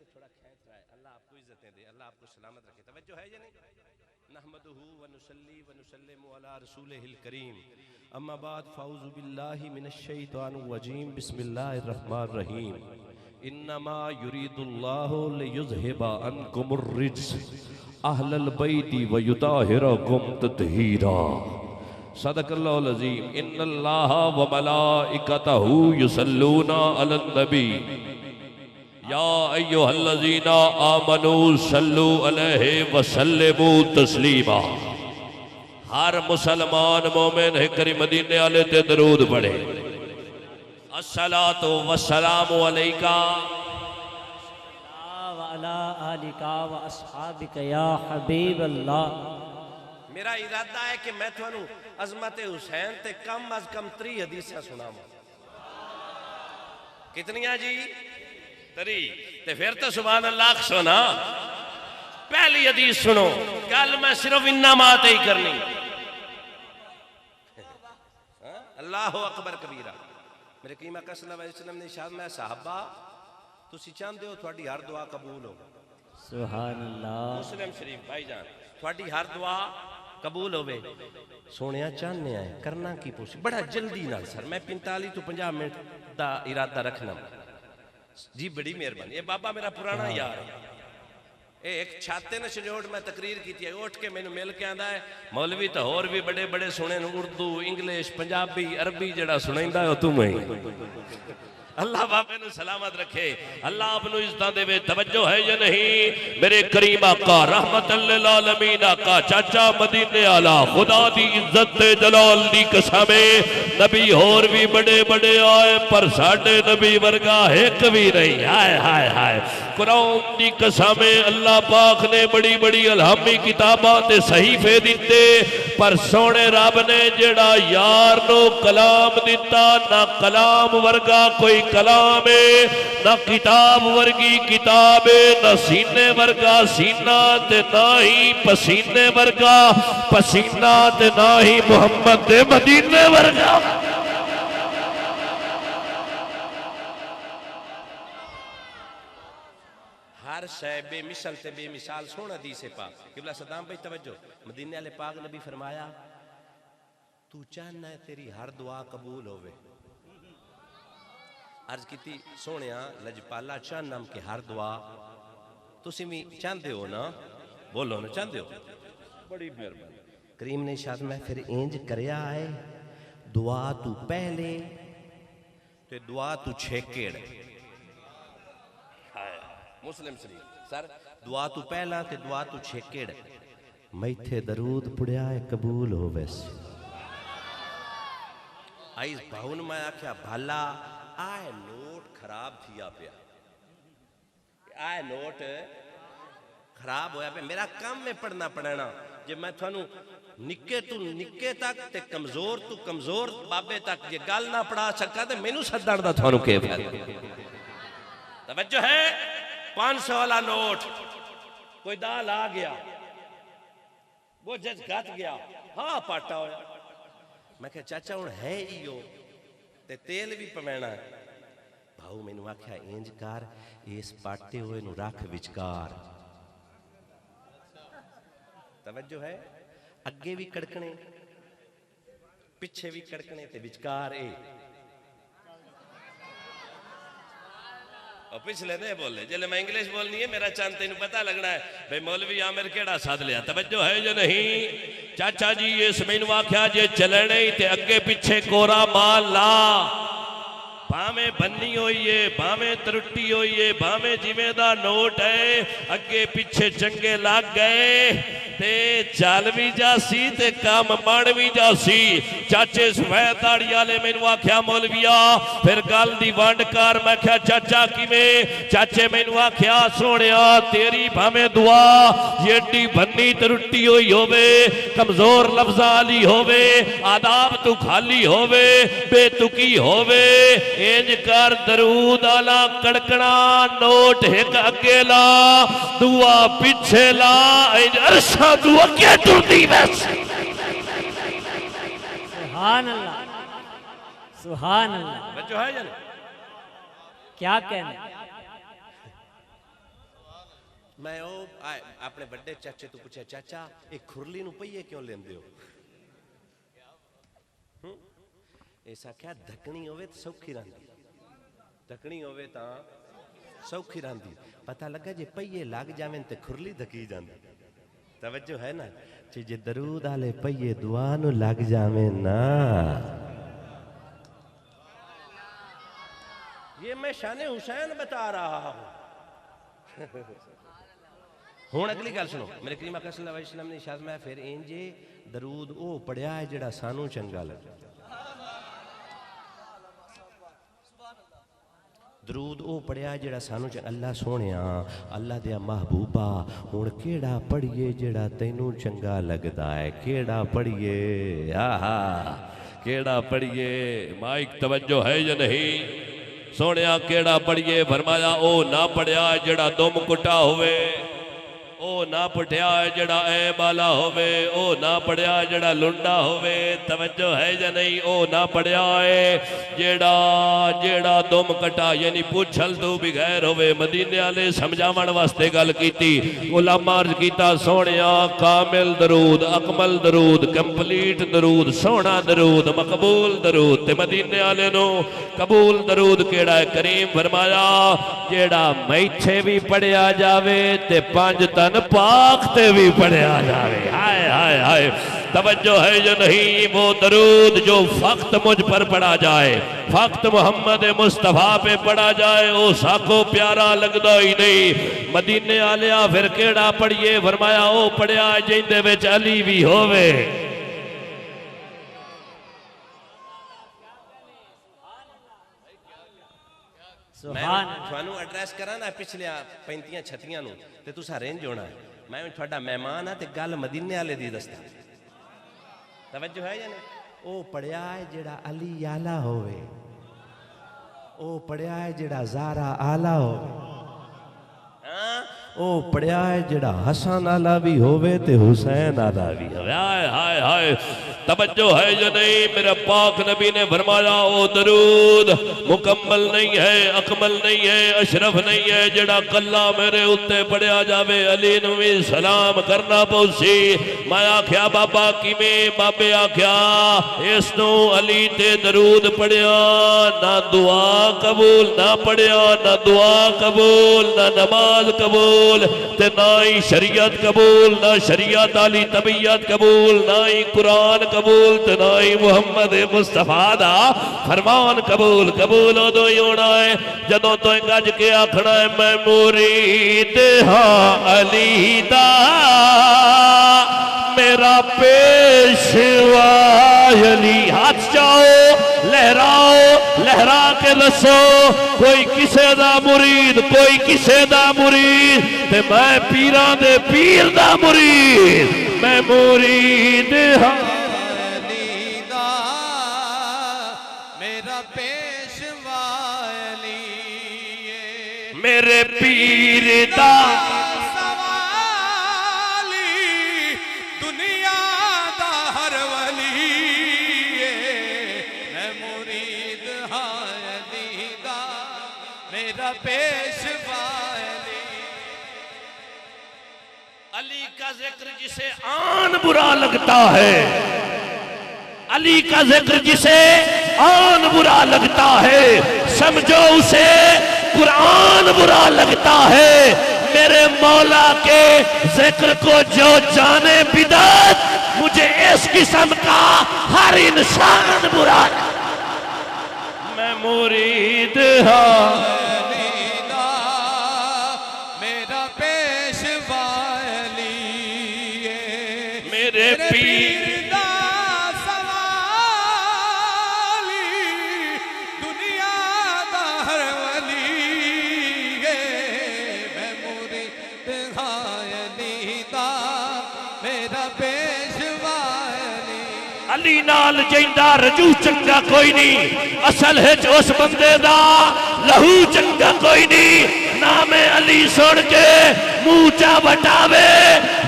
کہ تھوڑا کھینچ رہا ہے. اللہ آپ کو عزتیں دے, اللہ آپ کو سلامت رکھے. توجہ ہے یا نہیں؟ نحمدہ ونصلی ونسلم علی رسولہ الکریم. اما بعد فاعوذ باللہ من الشیطان الرجیم. بسم اللہ الرحمن الرحیم. انما یرید اللہ لیذہب عنکم الرجس اہل البیت ویطہرکم تطہیرا. صدق اللہ العظیم. ان اللہ وملائکتہ یصلون علی النبی یا ایھا الذین آمنوا صلوا علیہ وسلموا تسلیما. ہر مسلمان مومن ایک کریم مدینے والے تے درود پڑھے. الصلاۃ والسلام علیکا وعلی آلک واصحابک یا حبیب اللہ. میرا ارادہ ہے کہ میں تھانوں عظمت حسین تے کم از کم 3 حدیثاں سناواں. کتنیاں جی؟ 3. تے پھر تو سبحان اللہ سنا. پہلی حدیث سنو, کل میں صرف انمات ہی کرنی. اللہ اکبر کبیرہ. میرے قیمہ کا صلی اللہ علیہ وسلم نے ارشاد میں صحابہ تسی چاہندے ہو تھوڑی ہر دعا قبول ہو. سبحان اللہ. مسلم شریف بھائی جان, تھوڑی ہر دعا قبول ہوئے. سونیا چاہنے آئے کرنا کی پوچھ بڑا جلدی نال سر, میں 45 تو 50 منٹ دا ارادہ رکھنا جی. بڑی مہربانی. یہ بابا میرا پرانا یار ہے. ایک چھاتے نے شنجوڑ میں تقریر کی تھی, اٹھ کے میں نے مل کے آندھا ہے مولوی تو اور بھی بڑے بڑے سنے اردو انگلش پنجابی عربی جڑا سنائندہ ہے تم ہی. اللہ بابے نو سلامت رکھے, اللہ آپ نو عزتاں دے وے. توجہ ہے یا نہیں؟ میرے کریم آقا رحمت للعالمین آقا چاچا مدینے آلہ خدا دی عزت جلال دی قسم. نبی اور بھی بڑے بڑے آئے پر ساڑھے نبی ورگا ایک بھی نہیں. ہائے ہائے ہائے قرآن دی قسم. اللہ پاک نے بڑی بڑی الہامی کتابات صحیفے دیتے پر سونے رب نے جڑا یار نو کلام دیتا, نہ کلام ورگا کوئی کلام ہے, نہ کتاب ورگی کتاب ہے, نہ سینے ورگا سینہ تے نہ ہی پسینے ورگا پسینہ تے نہ ہی محمد دے مدینے ورگا. ہر شے بے مثل تے بے مثال. سن حدیث پاک. قبلہ صدام بھائی توجہ. مدینے والے پاک نبی فرمایا تو چاہنا ہے تیری ہر دعا قبول ہوئے. عرض کی تھی سونیا لجپالا چاہنا کہ ہر دعا تسی بھی چاہندے ہو نا؟ بولو نا چاہندے ہو؟ بڑی مہربانی. کریم نے ارشاد میں پھر انج کریا ہے دعا تو پہلے تے دعا تو چھیکڑ. مسلم شریف سر دعا تو پہلا تے دعا تو چھیکڑ. میتھے درود پڑیا ہے قبول ہو ویس. آئیز بہن میں آکھیا بھالا آئے نوٹ خراب تھیا پیا, آئے نوٹ خراب ہویا پیا. میرا کام میں پڑھنا پڑھنا جب میں تھانوں نکے تو نکے تک تے کمزور تو کمزور بابے تک یہ گال نہ پڑھا سکتا تے میں نو صدر دا تھانوں کے پھر. توجہ ہے؟ 500 والا نوٹ کوئی دال آ گیا وہ جج گھت گیا ہاں پاٹا ہویا. میں کہا چاچا ہون ہے ہی ہو تے تیل بھی پوینا ہے. بھاؤ میں نو آکھیا انج کار اس پاٹے ہوئے نو رکھ وچکار. توجہ ہے؟ اگے بھی کڑکنے پچھے بھی کڑکنے تے وچکار اے. اور پچھلے نہیں بولے جلے میں انگلیش بولنی ہے میرا چاند انہوں پتہ لگنا ہے بھئی مولوی عامر کیڑا ساتھ لیا. توجہ ہے جو نہیں؟ چاچا جی یہ سمین واقعہ جے چلے نہیں تے اگے پچھے کورا مال لا. بامیں بننی ہوئی ہے بامیں ترٹی ہوئی ہے بامیں جیویں دا نوٹ ہے اگے پچھے چنگے لگ گئے تے چال بھی جاسی تے کام مڑ بھی جاسی. چاچے سفید داڑھی والے مینوں آکھیا مولویا پھر گل دی وانڈ کر. میں کہیا چاچا کیویں؟ چاچے مینوں آکھیا سونیا تیری بھاویں دعا ایڈی بننی ترٹی ہوئی ہووے کمزور لفظاں والی ہووے آداب تو خالی ہووے بے تکی ہووے انج کر درود آلا کڑکنا نوٹ ایک اگے لا دعا پیچھے لا انج عرشہ دعا کیا ٹردی ویسے. سبحان اللہ سبحان اللہ. بچو ہے جانے کیا کہنے میں اپنے بڑے چاچے تو پوچھا چاچا ایک کھرلی نو پہیے کیوں لیندے ہو؟ ایسا کیا دھکنی ہوئے تو سوکھی راندی، دھکنی ہوئے تا سوکھی راندی، پتہ لگا جے پہیے لگ جاویں تے کھرلی دھکی جاندی۔ توجہ ہے نا جے درود آلے پہیے دعانو لگ جاویں نا، یہ میں شان حسین بتا رہا ہوں۔ ہون اگلی گل سنو، میرے کریم آقا صلی اللہ علیہ وسلم نے ارشاد فرمایا پھر انجے درود او پڑھیا ہے جڑا سانو چنگا لگے، درود او پڑھیا جڑا سانو چنگا، اللہ سونیا اللہ دیا محبوبہ ہون کیڑا پڑھیے جڑا تینوں چنگا لگدا ہے، کیڑا پڑھیے، آہا کیڑا پڑھیے، مائک توجہ ہے یا نہیں؟ سونیا کیڑا پڑھیے، فرمایا او نہ پڑھیا جڑا دم کٹا ہوئے، او نہ پڑھیا جڑا اے بالا ہوئے، او نہ پڑھیا جڑا لنڈا ہوئے، توجہ ہے یا نہیں؟ او نہ پڑھیا ہے جڑا دم کٹا یعنی پوچھل تو بغیر ہوئے۔ مدینے والے سمجھاون واسطے گل کیتی، علماء عرض کیتا سونیا کامل درود، اکمل درود، کمپلیٹ درود، سونا درود، مقبول درود، تے مدینے والے نو قبول درود کیڑا ہے؟ کریم فرمایا جڑا میتھے بھی پڑھیا جاوے تے پانچ تن پاک تے بھی پڑھیا جاوے، ہائے ہائے ہائے، توجہ ہے یا نہیں؟ وہ درود جو فقط مجھ پر پڑھا جائے، فقط محمد مصطفیٰ پہ پڑھا جائے، او ساکو پیارا لگدا ہی نہیں۔ مدینے آلیا پھر کیڑا پڑھیے؟ فرمایا او پڑھیا جیندے وچ علی بھی ہووے، میں تھانوں ایڈریس کرا نا پچھلے 35-36 نو تے تساں رینج ہونا ہے، میں تھوڑا مہمان ہاں تے گل مدینے والے دی دستا، توجہ ہے یا نہیں؟ او پڑھیا ہے جڑا علی آلہ ہوئے، او پڑھیا ہے جڑا زارا آلہ ہوئے، او پڑھیا ہے جڑا حسن آلہ بھی ہوئے تے حسین آلہ بھی ہوئے، ہائے ہائے ہائے، توجہ ہے یا نہیں؟ میرا پاک نبی نے فرمایا او درود مکمل نہیں ہے، اکمل نہیں ہے، اشرف نہیں ہے جڑا کلا میرے اتے پڑھیا جاوے، علی نوی سلام کرنا پوسی۔ میں آکھیا بابا کیویں؟ بابے آکھیا اس نو علی تے درود پڑھیا نہ دعا قبول، نہ پڑھیا نہ دعا قبول، نہ نماز قبول، تے نہ ہی شریعت قبول، نہ شریعت علی طبیعت قبول، نہ ہی قرآن قبول، تے نہ ہی محمد مصطفیٰ دا فرمان قبول۔ قبول ادو ہی ہونا ہے جدوں تو گج کے آکھنا ہے میں مرید ہاں علی دا، میرا پیشوا علی۔ ہاتھ جاؤ لہراؤ، لہرا کے دسو کوئی کسے دا مرید، کوئی کسے دا مرید، تے میں پیران دے پیر دا مرید، میں مرید ہاں علی دا، میرا پیشوا علی ہے، میرے پیر دا سوالی دنیا دا ہر ولی ہے، میں مرید ہاں علی دا، میرا پیشوا علی۔ علی کا ذکر جسے آن برا لگتا ہے، علی کا ذکر جسے آن برا لگتا ہے، سمجھو اسے قرآن برا لگتا ہے۔ میرے مولا کے ذکر کو جو جانے بدعت، مجھے اس قسم کا ہر انسان برا لگتا ہے۔ میں مرید ہاں علی دا، میرا پیشوا علی ہے، میرے پیر دا سوالی دنیا دا ہر ولی ہے، میں مرید ہاں علی دا، میرا پیشوا علی۔ علی نال جیندہ رجو چنگا کوئی نہیں، اصل ہے جو اس بندے دا لہو چنگا کوئی نہیں۔ نام علی سن کے موچا بٹاوے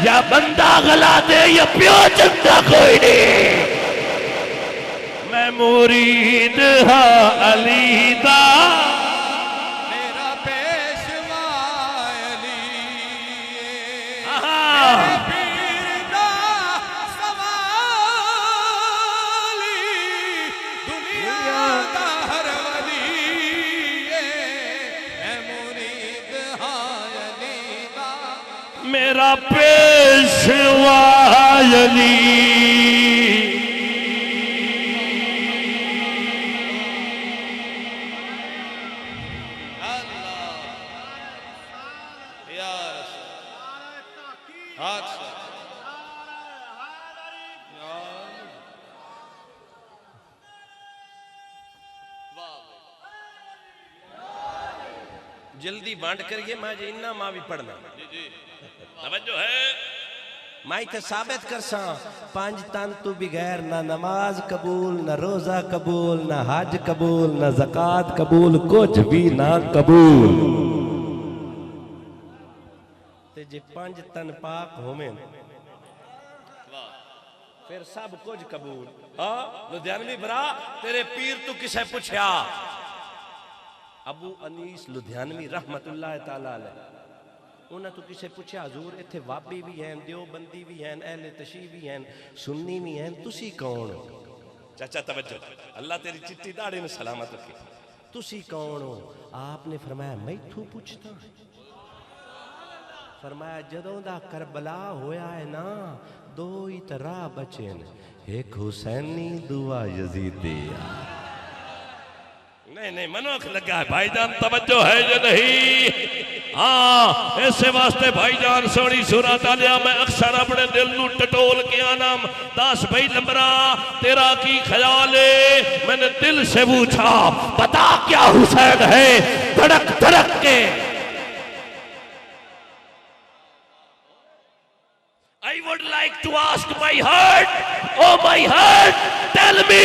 یا بندہ غلا دے یا پیو چنگا کوئی نہیں۔ میں مرید ہاں علی دا، میرا پیشوا علی میرا پیشوا علی یا رسول ہاتھ سے جلدی بانٹ کریے ماں جی انہا ماں بھی پڑھنا توجہ ہے ماں تے ثابت کر ساں 5 تن تو بغیر نہ نماز قبول نہ روزہ قبول نہ حج قبول نہ زکاة قبول کچھ بھی نہ قبول تے جے 5 تن پاک ہومیں پھر سب کچھ قبول لدھیانوی برا تیرے پیر تو کسے پوچھیا ابو انیس لدھیانوی رحمت اللہ تعالیٰ علیہ انہاں تو کسے پوچھے حضور اتھے وابی بھی ہیں دیوبندی بھی ہیں اہل تشیع بھی ہیں سنی بھی ہیں تسی کون ہو چاچا توجہ اللہ تیری چٹی داڑے میں سلامت رکھے تسی کون ہو آپ نے فرمایا میں تو پوچھتا ہوں فرمایا جدوں دا کربلا ہویا ہے نا 2 ہی طرح بچیں ایک حسینی دعا یزیدیہ نہیں منوخ لگا ہے بھائی جان توجہ ہے یا نہیں ہاں ایسے واسطے بھائی جان سونی سورت علیہ میں اکثر اپنے دل نو ٹٹول کے آنام 10 بھائی لمبرا تیرا کی خیال ہے میں نے دل سے پوچھا بتا کیا حسین ہے دھڑک دھڑک کے I would like to ask my heart, oh my heart, tell me,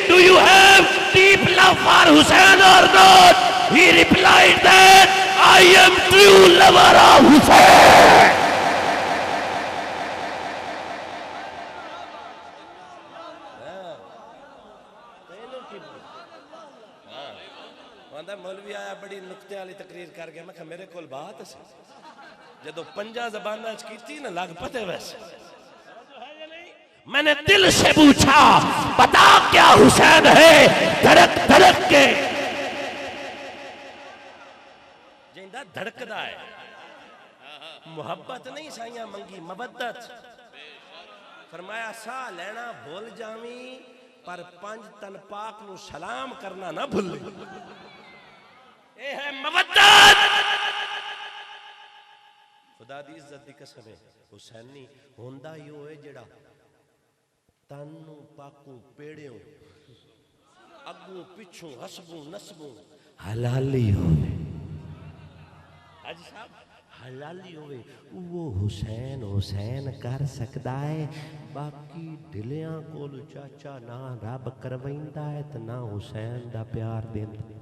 do you have deep love for Hussein or not? He replied that I am true lover of Hussein. مولوی آیا بڑی نکتے والی تقریر کر گیا میں کہا میرے کول بات ہے جدو 5 زبانہ کی نا لگ پتے ویسے میں نے دل سے پوچھا بتا کیا حسین ہے دھڑک دھڑک کے جیندہ دھڑک دا ہے محبت نہیں سائیاں منگی مبدت فرمایا سا لینا بھول جامی پر 5 تن پاک نو سلام کرنا نہ بھول اے ہے مبدت خدا دی عزت دی قسم ہے حسینی ہوندہ ہی ہوئے جڑا تنو پاکوں پیڑیوں اگوں پچھوں حسبوں نسبوں حلالی ہوئے حج صاحب حلالی ہوئے وہ حسین حسین کر سکتا ہے باقی ڈھلیاں کول چاچا نہ رب کروئندہ ہے تو نہ حسین دا پیار دیندہ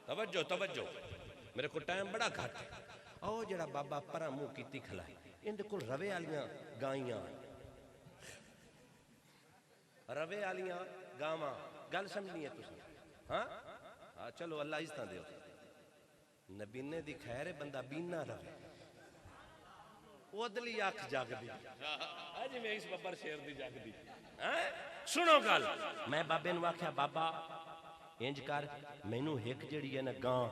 توجہ توجہ میرے کو ٹائم بڑا گھٹ ہے او جڑا بابا پرا منہ کیتی کھلائے اندے کو روے آلیاں گائیاں روے آلیاں گاواں گل سمجھنی ہے تسی ہاں چلو اللہ عزتاں دیو نبینے دی خیر بندہ بینا روے ادلی آنکھ جاگ دی آج میں اس بابر شیر دی جاگ دی سنو گل میں بابے نو آکھیا بابا انج کر مینوں ایک جڑی ہے نا گاں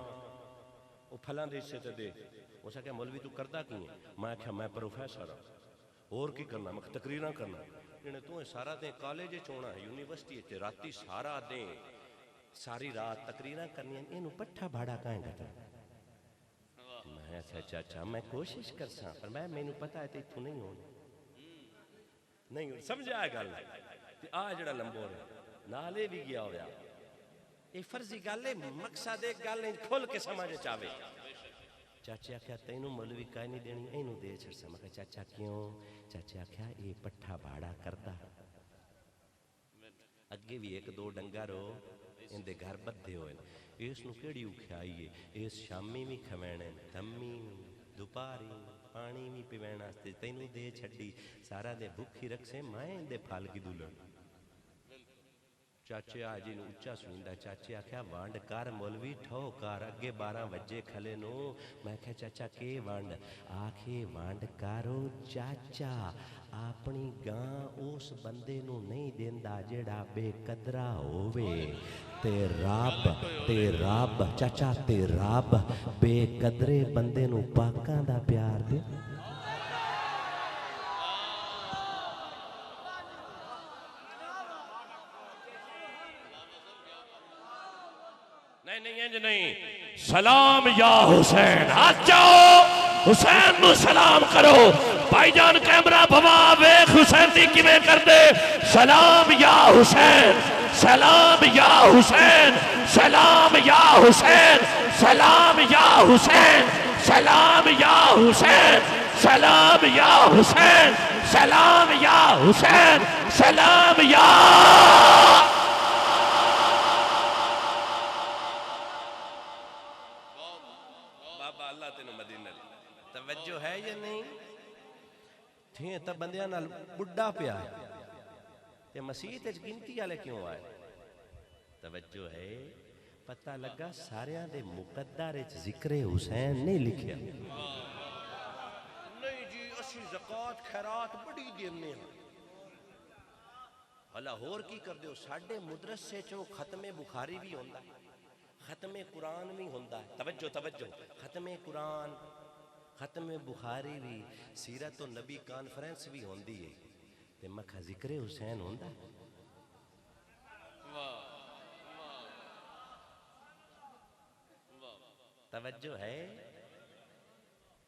وہ پھلاں دے حصے تے دے اس کہا مولوی تو کردہ کی ہیں میں کہا میں پروفیسر ہوں اور کی کرنا میں تقریراں کرنا انہیں تو سارا دیں کالج چونا ہے یونیورسٹی تے راتی سارا دیں ساری رات تقریراں کرنی ہیں انہوں پٹھا بھاڑا کہیں گا میں اچھا میں کوشش کر ساں پر میں نے پتا ہے تو نہیں ہونا نہیں ہونا سمجھ آئے گا آ جڑا لمبور ہے نالے بھی گیا ہویا یہ فرضی گالے مقصد ایک گالے کھول کے سمجھ چاہے چاچے آکھیا تینوں مولوی کائیں نہیں دینی اینوں دے چھڑ سا میں کہا چاچا کیوں چاچے آکھیا یہ پٹھا بھاڑا کرتا اگے بھی 1-2 ڈنگر ہو ان دے گھر بدھے ہوئے اس نو کیڑی اکھیائیے اس شامی بھی کھوینے دمی دوپاری پانی بھی پیوینا تینوں دے چھڑی سارا دے بھوکھی رکھ سے مائیں دے پھال کی دولن چاچے آجی نو اچھا سنیندہ چاچے آکھیا وانڈ کار مولوی ٹھو کار اگے 12 بجے کھلے نو میں کہا چاچا کے وانڈ آکھے وانڈ کارو چاچا اپنی گاں اس بندے نو نہیں دیندا جیڑا بے قدرہ ہووے تے رب چاچا تے رب بے قدرے بندے نو پاکاں دا پیار دے نہیں سلام یا حسین ہاتھ جاؤ حسین نو سلام کرو بھائی جان کیمرہ بھوا ویخ حسین دی کیویں کر دے سلام یا حسین سلام یا حسین سلام یا حسین سلام یا حسین سلام یا حسین سلام یا حسین سلام یا حسین سلام یا توجہ ہے یا نہیں تھیں تا بندیاں نال بڑھا پیا ہے تے مسیح تے گنتی والے کیوں آئے توجہ ہے پتہ لگا ساریاں دے مقدر ذکر حسین نہیں لکھیا نہیں جی اسی زکوٰۃ خیرات بڑی دینے ہیں بھلا ہور کی کر دیو ساڈے مدرسے چوں ختم بخاری بھی ہوندا ہے ختم قرآن بھی ہوندا ہے توجہ ختم قرآن ختم بخاری بھی سیرت و نبی کانفرنس بھی ہوندی ہے تے مکھا ذکر حسین ہوندا ہے توجہ ہے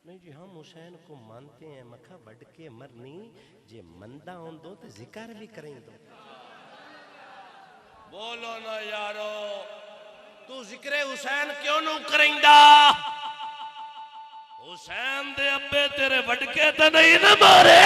نہیں جی ہم حسین کو مانتے ہیں مکھا بڑھ کے مرنی جے مندہ ہون دو تے ذکر بھی کریں دو بولو نا یارو تو ذکر حسین کیوں نو کریں دا حسین دے ابے تیرے وڈکے تے نہیں نہ مارے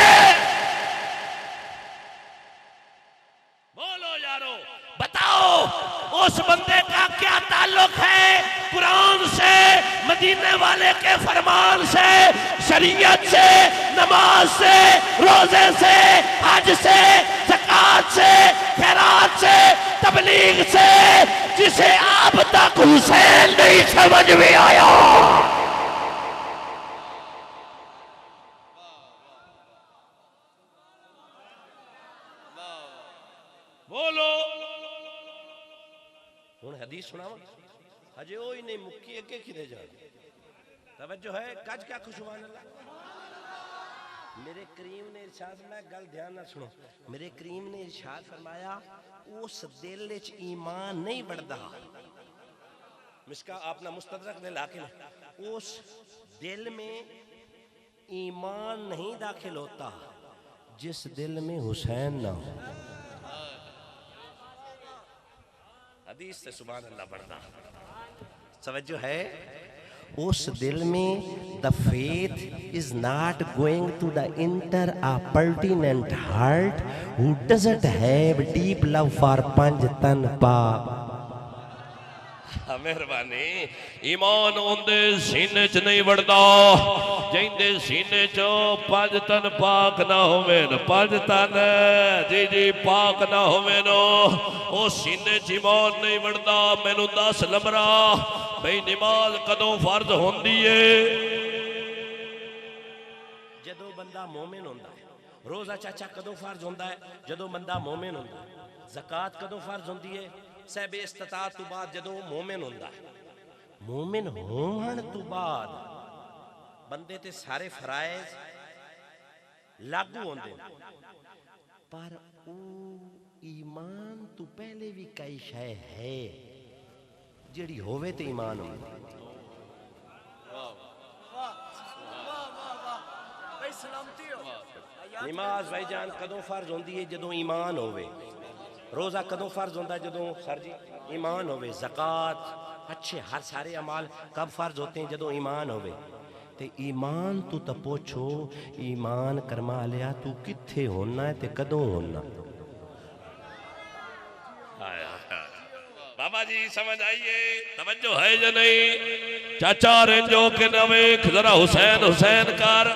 بولو یارو بتاؤ اس بندے کا کیا تعلق ہے قرآن سے مدینے والے کے فرمان سے شریعت سے نماز سے روزے سے حج سے زکوٰۃ سے خیرات سے تبلیغ سے جسے اب تک حسین نہیں سمجھ میں آیا بولو ہن حدیث سناؤ اجے اوہی نہیں مکی اگے کدے جان توجہ ہے کج کیا خوشبان اللہ میرے کریم نے ارشاد فرمایا گل دھیان نہ سنو میرے کریم نے ارشاد فرمایا اس دل وچ ایمان نہیں بڑھدا مسکا اپنا مستدرک دے لاکن اس دل میں ایمان نہیں داخل ہوتا جس دل میں حسین نہ ہو حدیث سے سبحان اللہ پڑھنا توجہ ہے اس دل میں the faith is not going to the enter a pertinent heart who doesn't have deep love for Panjatan Paak مہربانی ایمان اندے سینے چ نہیں وڑدا جیندے سینے چ پنج تن پاک نہ ہوویں پنج تن جی پاک نہ ہوویں او سینے چ ایمان نہیں وڑدا مینوں دس لمرا بھئی نماز کدوں فرض ہوندی ہے جدوں بندہ مومن ہوندا ہے روزہ چاچا کدوں فرض ہوندا ہے جدوں بندہ مومن ہوندا ہے زکوٰۃ کدوں فرض ہوندی ہے صاحب استطاعت تو بعد جدوں مومن ہوندا ہے مومن ہون تو بعد بندے تے سارے فرائض لاگو ہوندے پر او ایمان تو پہلے بھی کئی شے ہے جڑی ہووے تے ایمان ہوندی نماز بھائی جان کدوں فرض ہوندی ہے جدوں ایمان ہووے روزہ کدوں فرض ہوندہ ہے جدوں سر جی ایمان ہوئے زکوٰۃ اچھے ہر سارے عمال کب فرض ہوتے ہیں جدوں ایمان ہوئے تے ایمان تو تا پوچھو ایمان کرما لیا تو کتھے ہونا ہے تے کدوں ہونا بابا جی سمجھ آئیے توجہ ہے یا نہیں چاچا رنجو کے نویک ذرا حسین حسین کار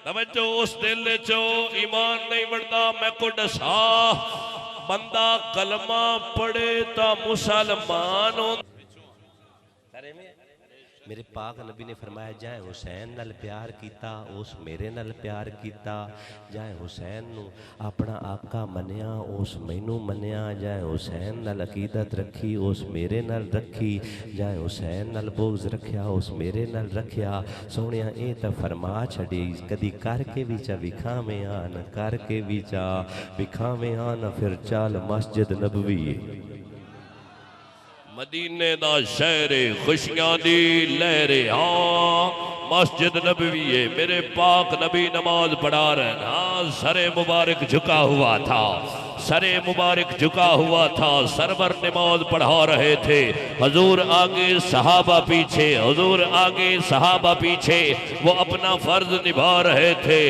توجہ اس دل چو ایمان نہیں بڑھتا میں کو ڈسا بندہ کلمہ پڑھے تا مسلمان ہو. میرے پاک نبی نے فرمایا جائیں حسین نال پیار کیتا اس میرے نال پیار کیتا, جائیں حسین نو اپنا آقا منیا اس مینوں منیا, جائیں حسین نال عقیدت رکھی اس میرے نال رکھی, جائیں حسین نال بغض رکھیا اس میرے نال رکھیا. سونیا اے تا فرما چھڑی کدی کر کے بھی چا وکھاویں آن, کر کے بھی چا وکھاویں آن, پھر چال مسجد نبوی مدینے دا شہر خوشیاں دی لہرے, ہاں مسجد نبوی ہے. میرے پاک نبی نماز پڑھا رہے ہیں, ہاں سر مبارک جھکا ہوا تھا, سر مبارک جھکا ہوا تھا, سرور نماز پڑھا رہے تھے. حضور آگے صحابہ پیچھے, حضور آگے صحابہ پیچھے, وہ اپنا فرض نبھا رہے تھے,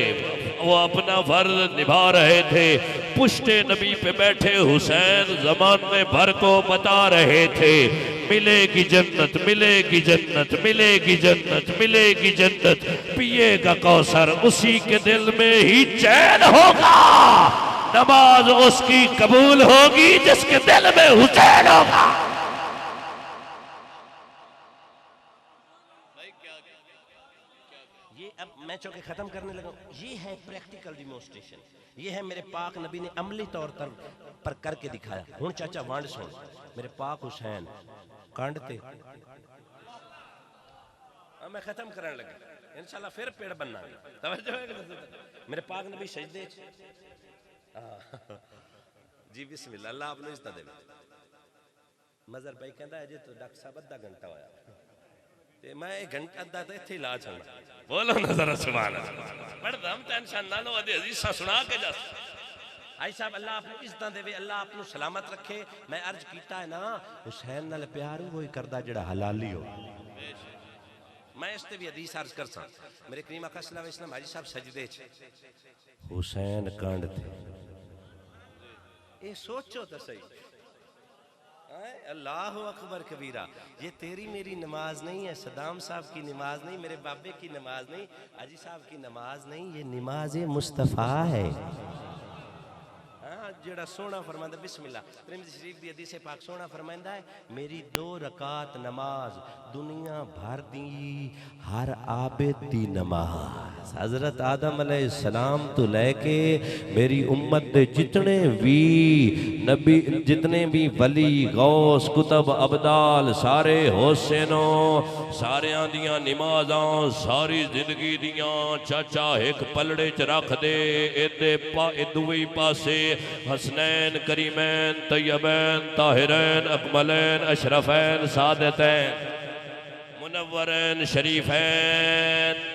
وہ اپنا فرض نبھا رہے تھے. پشت نبی پہ بیٹھے حسین زمانے بھر کو بتا رہے تھے ملے گی جنت, ملے گی جنت, ملے گی جنت, ملے گی جنت, پیے گا کوثر اسی کے دل میں ہی چین ہوگا, نماز اس کی قبول ہوگی جس کے دل میں حسین ہوگا. یہ اب میں چونکہ ختم کرنے لگا, یہ ہے پریکٹیکل ڈیمونسٹریشن, یہ ہے میرے پاک نبی نے عملی طور پر کر کے دکھایا. ہن چاچا وانڈ سن, میرے پاک حسین کانڈ تے میں ختم کرنے لگا, انشاءاللہ پھر پیڑ بننا توجہ ہے. میرے پاک نبی سجدے جی بسم اللہ, اللہ آپ نے عزت دے. مظہر بھائی کہندا ہے جی تو ڈاکٹر صاحب ادھا گھنٹہ ہویا تے میں ایک گھنٹہ ادھا تے ایتھے لا چھڑنا. بولو نا ذرا سبحان اللہ, پڑھدا ہم ٹینشن نہ لو, ادھے حدیثاں سنا کے جا. آئی صاحب اللہ آپ کو عزت دے, اللہ آپ کو سلامت رکھے. میں عرض کیتا ہے نا حسین نال پیار وہی کردا جڑا حلالی ہو. میں اس تے بھی حدیث عرض کر سا, میرے کریم آقا صلی اللہ علیہ وسلم حاجی صاحب سجدے چ حسین کانڈ تھے. اے سوچو تو صحیح, اللہ اکبر کبیرہ. یہ تیری میری نماز نہیں ہے, صدام صاحب کی نماز نہیں, میرے بابے کی نماز نہیں, حاجی صاحب کی نماز نہیں, یہ نماز مصطفیٰ ہے. جڑا سونا فرمائندہ بسم اللہ ترمذی شریف دی حدیث پاک سونا فرمائندہ ہے میری 2 رکعت نماز دنیا بھر دی ہر عابد دی نماز. حضرت آدم علیہ السلام تو لے کے میری امت دے جتنے بھی نبی, جتنے بھی ولی, غوث, کتب, ابدال, سارے حسینوں, سارے دیاں نمازاں ساری زندگی دیاں چاچا ایک پلڑے چ رکھ دے. ادوئی پاسے حسنین, کریمین, طیبین, طاہرین, اکملین, اشرفین, سعادتین, منورین, شریفین,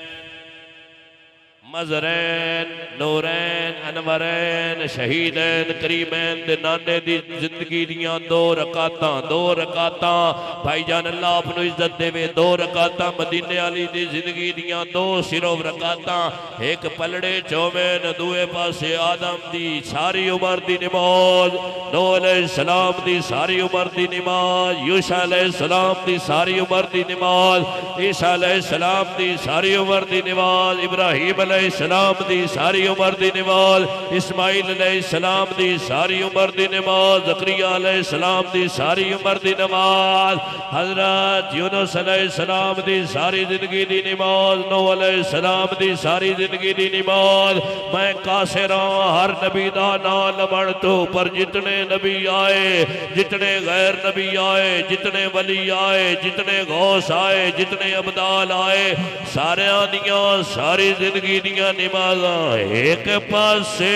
مظہرین, نورین, انورین, شہیدین, کریمین دے نانے دی زندگی دیاں 2 رکعتاں, 2 رکعتاں. بھائی جان اللہ اپنو عزت دے وے, 2 رکعتاں مدینے علی دی زندگی دیاں 2 صرف رکعتاں. ایک پلڑے چومین, دوے پاسے آدم دی ساری عمر دی نماز, نوح علیہ السلام دی ساری عمر دی نماز, یوشع علیہ السلام دی ساری عمر دی نماز, عیسیٰ علیہ السلام دی ساری عمر دی نماز, ابراہیم علیہ السلام دی ساری عمر دی نماز, اسماعیل علیہ السلام دی ساری عمر دی نماز, زکریا علیہ السلام دی ساری عمر دی نماز, حضرت یونس علیہ السلام دی ساری زندگی دی نماز, نوح علیہ السلام دی ساری زندگی دی نماز. میں قاصراں ہر نبی دا نام لمن تو پر جتنے نبی آئے, جتنے غیر نبی آئے, جتنے ولی آئے, جتنے غوث آئے, جتنے ابدال آئے, سارے دیاں ساری زندگی دیاں نمازاں ایک پاسے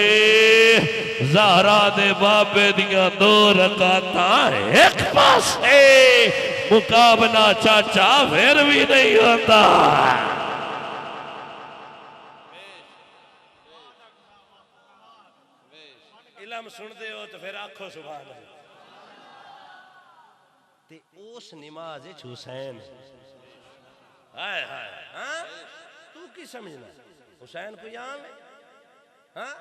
زہرا دے بابے دیاں 2 رکعتاں ایک پاسے, مقابلہ چاچا پھر بھی نہیں ہوتا. علم سن دے ہو تو پھر آنکھو سبحان اللہ. تے اس نماز حسین ہائے ہائے, ہاں تو کی سمجھنا حسین کو یہاں میں, ہاں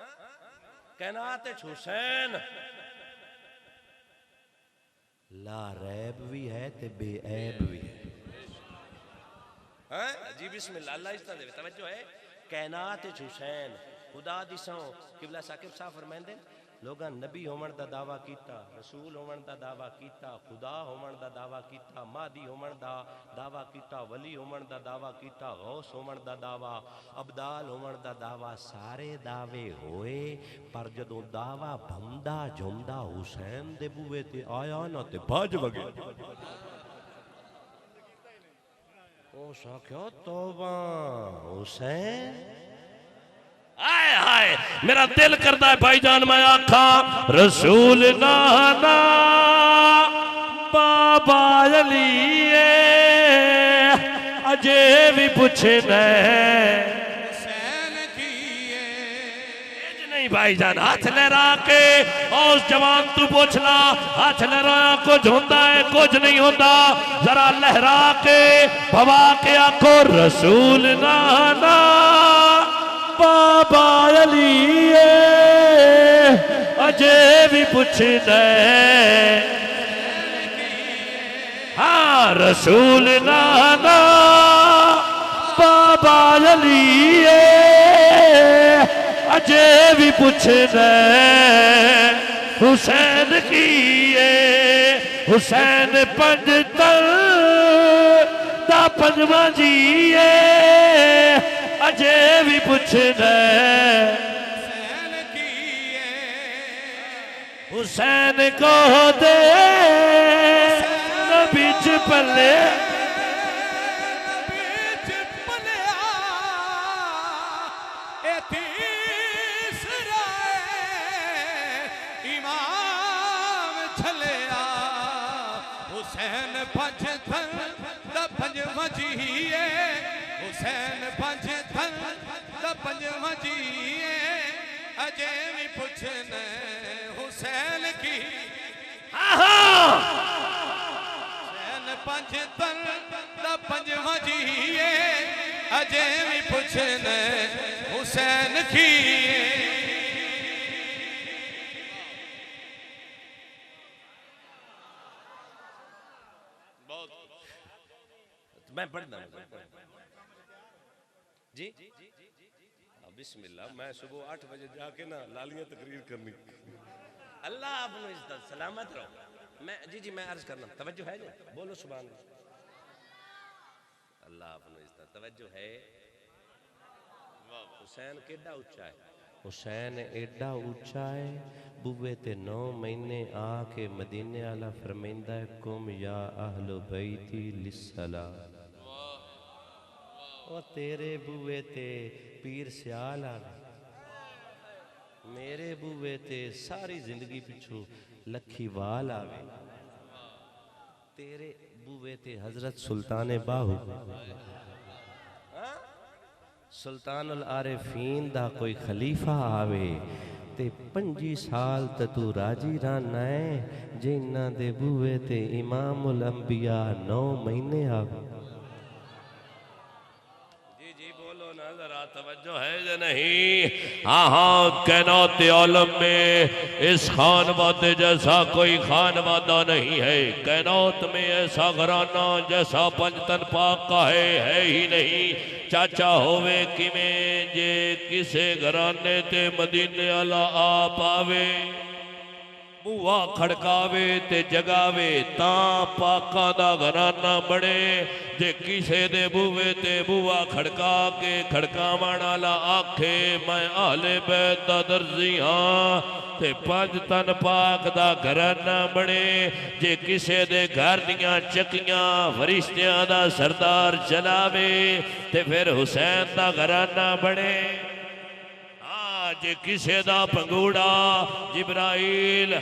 کائنات حسین لا ریب بھی ہے تے بے عیب بھی ہے. جی بسم اللہ, اللہ اس طرح توجہ ہے. کائنات حسین خدا دی سوں قبلہ ثاقب صاحب فرمائندے لوگاں نبی ہومن دا دعویٰ کیتا، رسول ہومن دا دعویٰ کیتا، خدا ہومن دا دعویٰ کیتا، مہدی ہومن دا دعویٰ کیتا، ولی ہومن دا دعویٰ کیتا، غوث ہومن دا دعویٰ، ابدال ہومن دا دعویٰ، سارے دعوے ہوئے، پر جدوں دعویٰ بھمدا جھمدا حسین دے بوئے تے آیا نہ تے بھاج وگے او ساکھیا توبہ حسین آئے آئے میرا دل کرتا ہے بھائی جان میں آکھا رسول نانا بابا علی اجے بھی پوچھنا حسین کیے نہیں بھائی جان ہاتھ لہرا کے اس جوان تو پوچھنا ہاتھ لہرایا کچھ ہوتا ہے کچھ نہیں ہوتا ذرا لہرا کے بھوا کے آکھو رسول نانا بابا علی اجے بھی پوچھنا ہاں رسول نانا بابا علی اجے بھی پوچھنا حسین کیے حسین پنجتن دا پنجواں جیے اجے بھی پوچھنا حسین کیے حسین کو دے نبی چپلے بیچ پلیا اے تیسرا امام چھلیا حسین پنجتن دا پنجواں جیے حسین پنجتن دا پنجواں جیے اجے بھی پوچھنا حسین کی حسین پنجتن دا پنجواں جیے اجے بھی پوچھنا حسین کی میں پڑھنا جی بسم اللہ میں صبح 8 بجے جا کے نا لالیاں تقریر کرنی اللہ آپ نے عزت سلامت رہو میں جی میں عرض کرنا توجہ ہے جی بولو سبحان اللہ آپ نے عزت توجہ ہے حسین کیڈا اونچا ہے حسین ایڈا اونچا ہے بوے تے 9 مہینے آ کے مدینے والا فرمیندا ہے کم یا اہل بیتی للصلاۃ او تیرے بوے تے پیر سیال آگے میرے بوے تے ساری زندگی پچھو لکھی وال آگے تیرے بوے تے حضرت سلطان باہو سلطان العارفین دا کوئی خلیفہ آوے تے 25 سال تو راجی رانا ہے جنہ دے بوے تے امام الانبیاء 9 مہینے آوے توجہ ہے یا نہیں ہاں کائنات عالم میں اس خانوادے جیسا کوئی خانوادہ نہیں ہے کائنات میں ایسا گھرانہ جیسا پنجتن پاک کا ہے ہی نہیں چاچا ہوئے کمیں جے کسے گھرانے تے مدینے والا آپ آوے بوا کھڑکاوے تے جگاوے تاں پاکاں دا گھرانہ بڑے جے کسے دے بوے تے بوا کھڑکا کے کھڑکاوان والا آکھے میں اہل بیت دا درزی ہاں تے پنجتن پاک دا گھرانہ بڑے جے کسے دے گھر دیاں چکیاں فرشتیاں دا سردار چلاوے تے پھر حسین دا گھرانہ بڑے جے کسے دا پنگوڑا جبرائیل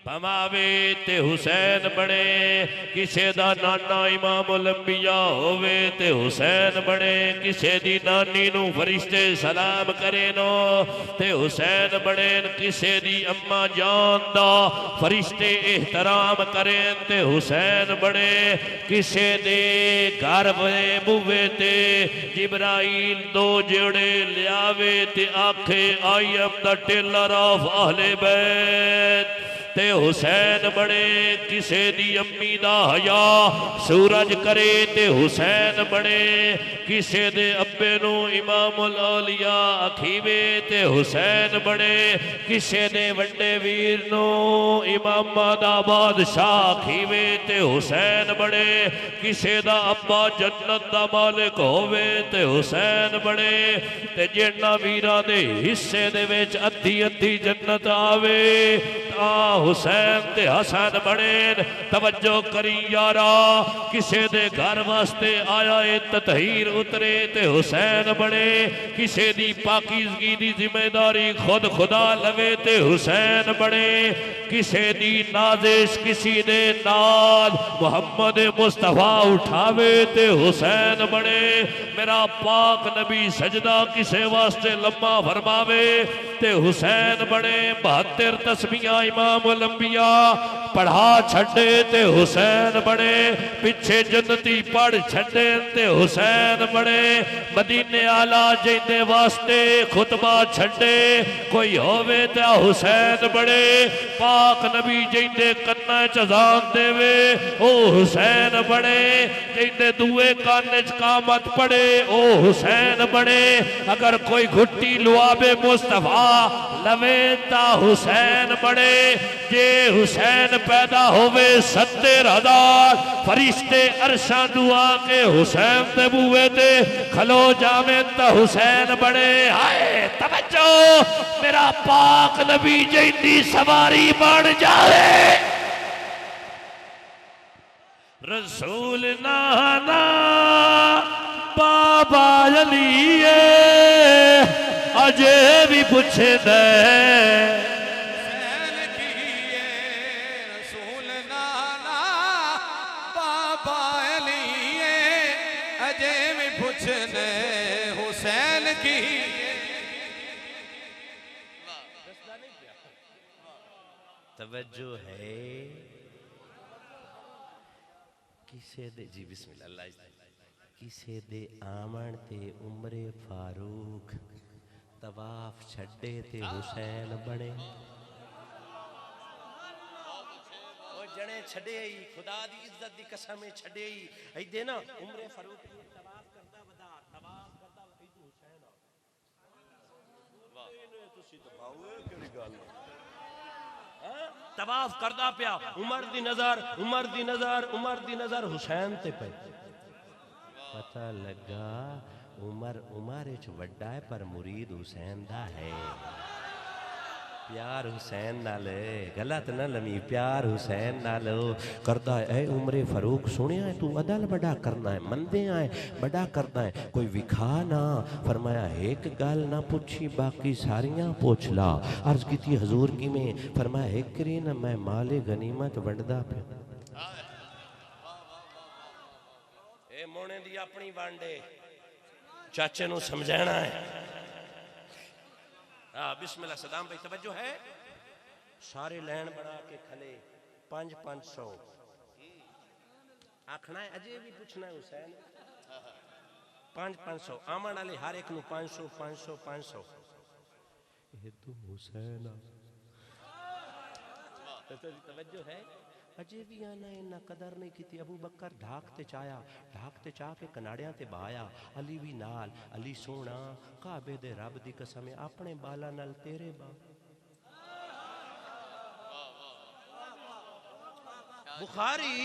پماوے تے حسین بڑے کسے دا نانا امام الانبیاء ہووے تے حسین بڑے کسے دی نانی نو فرشتے سلام کرے نو تے حسین بڑے کسے دی اماں جان دا فرشتے احترام کریں تے حسین بڑے کسے دے گھر بوے تے جبرائیل 2 جوڑے لیاوے تے آکھے I am the teller of Ahl Bayt تے حسین بنے کسے دی امی دا حیا سورج کرے تے حسین بنے کسے دے ابے نو امام الاولیاء اکھیوے تے حسین بنے کسے دے وڈے ویر نو امام دا بادشاہ اکھیوے تے حسین بنے کسے دا ابا جنت دا مالک ہووے تے حسین بنے تے جنہ ویرہ دے حصے دے ویچ ادھی ادھی جنت آوے تا حسین تے حسن بنے توجہ کری یارا کسے دے گھر واسطے آیا تطہیر اترے تے حسین بنے کسے دی پاکیزگی دی ذمہ داری خود خدا لوے تے حسین بنے کسے دی نازش کسی دے ناد محمد مصطفیٰ اٹھاوے تے حسین بنے میرا پاک نبی سجدہ کسے واسطے لمحہ فرماوے تے حسین بنے 72 تسبیحاں امام الانبیاء پڑھا چھڑے تے حسین بنے پچھے جنتی پڑھ چھڑے تے حسین بنے مدینے آلہ جیندے واسطے خطبہ چھڑے کوئی ہووے تے حسین بنے پاک نبی جیندے کنہ چزان دے وے او حسین بنے جیندے دوے کانے چکامت پڑے او حسین بنے اگر کوئی گھٹی لواب مصطفیٰ لوے تا حسین بنے جے حسین پیدا ہوئے 70,000 فرشتے عرشاں دعا کے حسین دے بوئے دے کھلو جامیں تا حسین بنے آئے توجہ میرا پاک نبی جیندی سواری بڑھ جائے رسول نانا بابا علی اجے بھی پوچھے دے حسین کیے رسول نانا بابا علی اجے بھی پوچھنے حسین کیے توجہ ہے کسے دے جی بسم اللہ کسے دے آمن تے عمر فاروق طواف چھڑے تے حسین بڑے وہ جنے چھڑے ہی خدا دی عزت دی قسمیں چھڑے ہی ایدے نا عمر فاروق کی طواف کرتا ودا طواف کرتا ایدو حسین تسی دباؤے کیڑی گل طواف کردا پیا عمر دی نظر حسین تے پہ پتہ لگا عمر اچ وڈا ہے پر مرید حسین دا ہے پیار حسین نال غلط نہ لمی پیار حسین نال کردا ہے اے عمر فاروق سنیا ہے تو عدل بڑا کرنا ہے مندے آئے بڑا کرنا ہے کوئی وکھا نہ فرمایا ایک گل نہ پوچھی باقی ساریاں پوچھ لا عرض کی تھی حضور کی میں فرمایا ایک کری نہ میں مال غنیمت وڈدا پہ اے مونے دی اپنی وانڈے چاچے نو سمجھانا ہے بسم اللہ صدام بھائی توجہ ہے سارے لین بنا کے کھلے 500 آکھنا ہے اجے بھی پوچھنا ہے حسین 500 آمن علی ہر ایک نو 500 یہ تو حسین توجہ ہے اجے بھی آنا انہا قدر نہیں کیتی ابو بکر ڈھاکتے چاہ کے کناڑیاں تے بایا علی بھی نال علی سونا کعبے دے رب دی قسم اپنے بالا نال تیرے با بخاری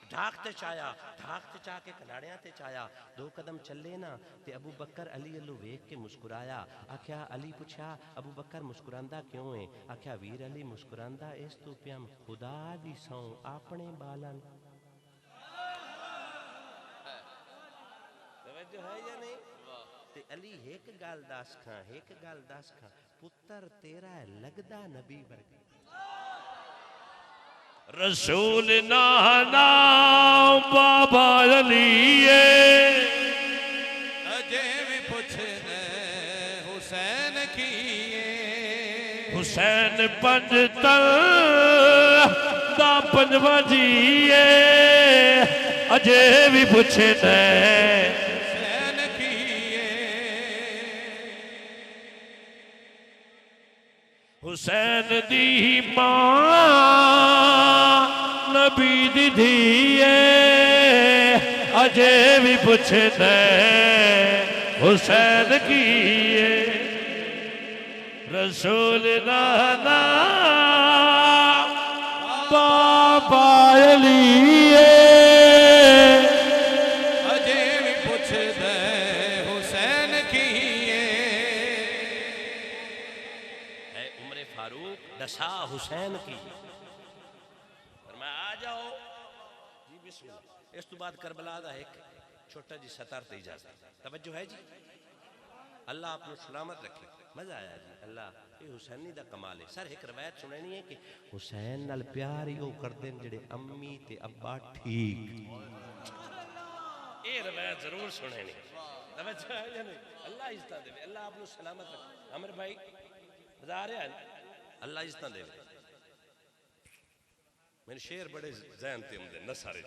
ڈھاکتے چاہ کے کناڑیاں تے چایا 2 قدم چلے نا تے ابو بکر علی اللہ ویک کے مسکرایا آکھیا علی پوچھا ابو بکر مسکراندہ کیوں ہے آکھیا ویر علی مسکراندہ اس تو پیام خدا دی سوں اپنے بالن توجہ ہے یا نہیں تے علی ایک گال داس کھاں پتر تیرا ہے لگدا نبی ورگا رسول نانا بابا علی اجے بھی پوچھنے حسین کیے حسین پنجتن دا پنجواں جیے اجے بھی پوچھنے حسین کیے حسین دی ماں نبی دی دھیے اجے بھی پوچھدا حسین کیے رسول نانا بابا علی اجے بھی پوچھدا حسین کیے اے عمر فاروق دسا حسین کی فرمایا آ جاؤ جی بسم اللہ. اس تو بعد کربلا دا ایک چھوٹا جی سطر تے اجازت توجہ ہے جی. اللہ آپ کو سلامت رکھے. مزہ آیا جی. اللہ یہ حسینی دا کمال ہے. سر ایک روایت سنینی ہے کہ حسین نال پیار ہی وہ کردے جڑے امی تے ابا ٹھیک. یہ روایت ضرور سنینی. توجہ ہے یا نہیں؟ اللہ عزت دے. اللہ آپ کو سلامت رکھے. عمر بھائی مزہ آ رہا ہے؟ اللہ عزت دے. میرے شعر بڑے ذہن تے ہوندے نہ سارے.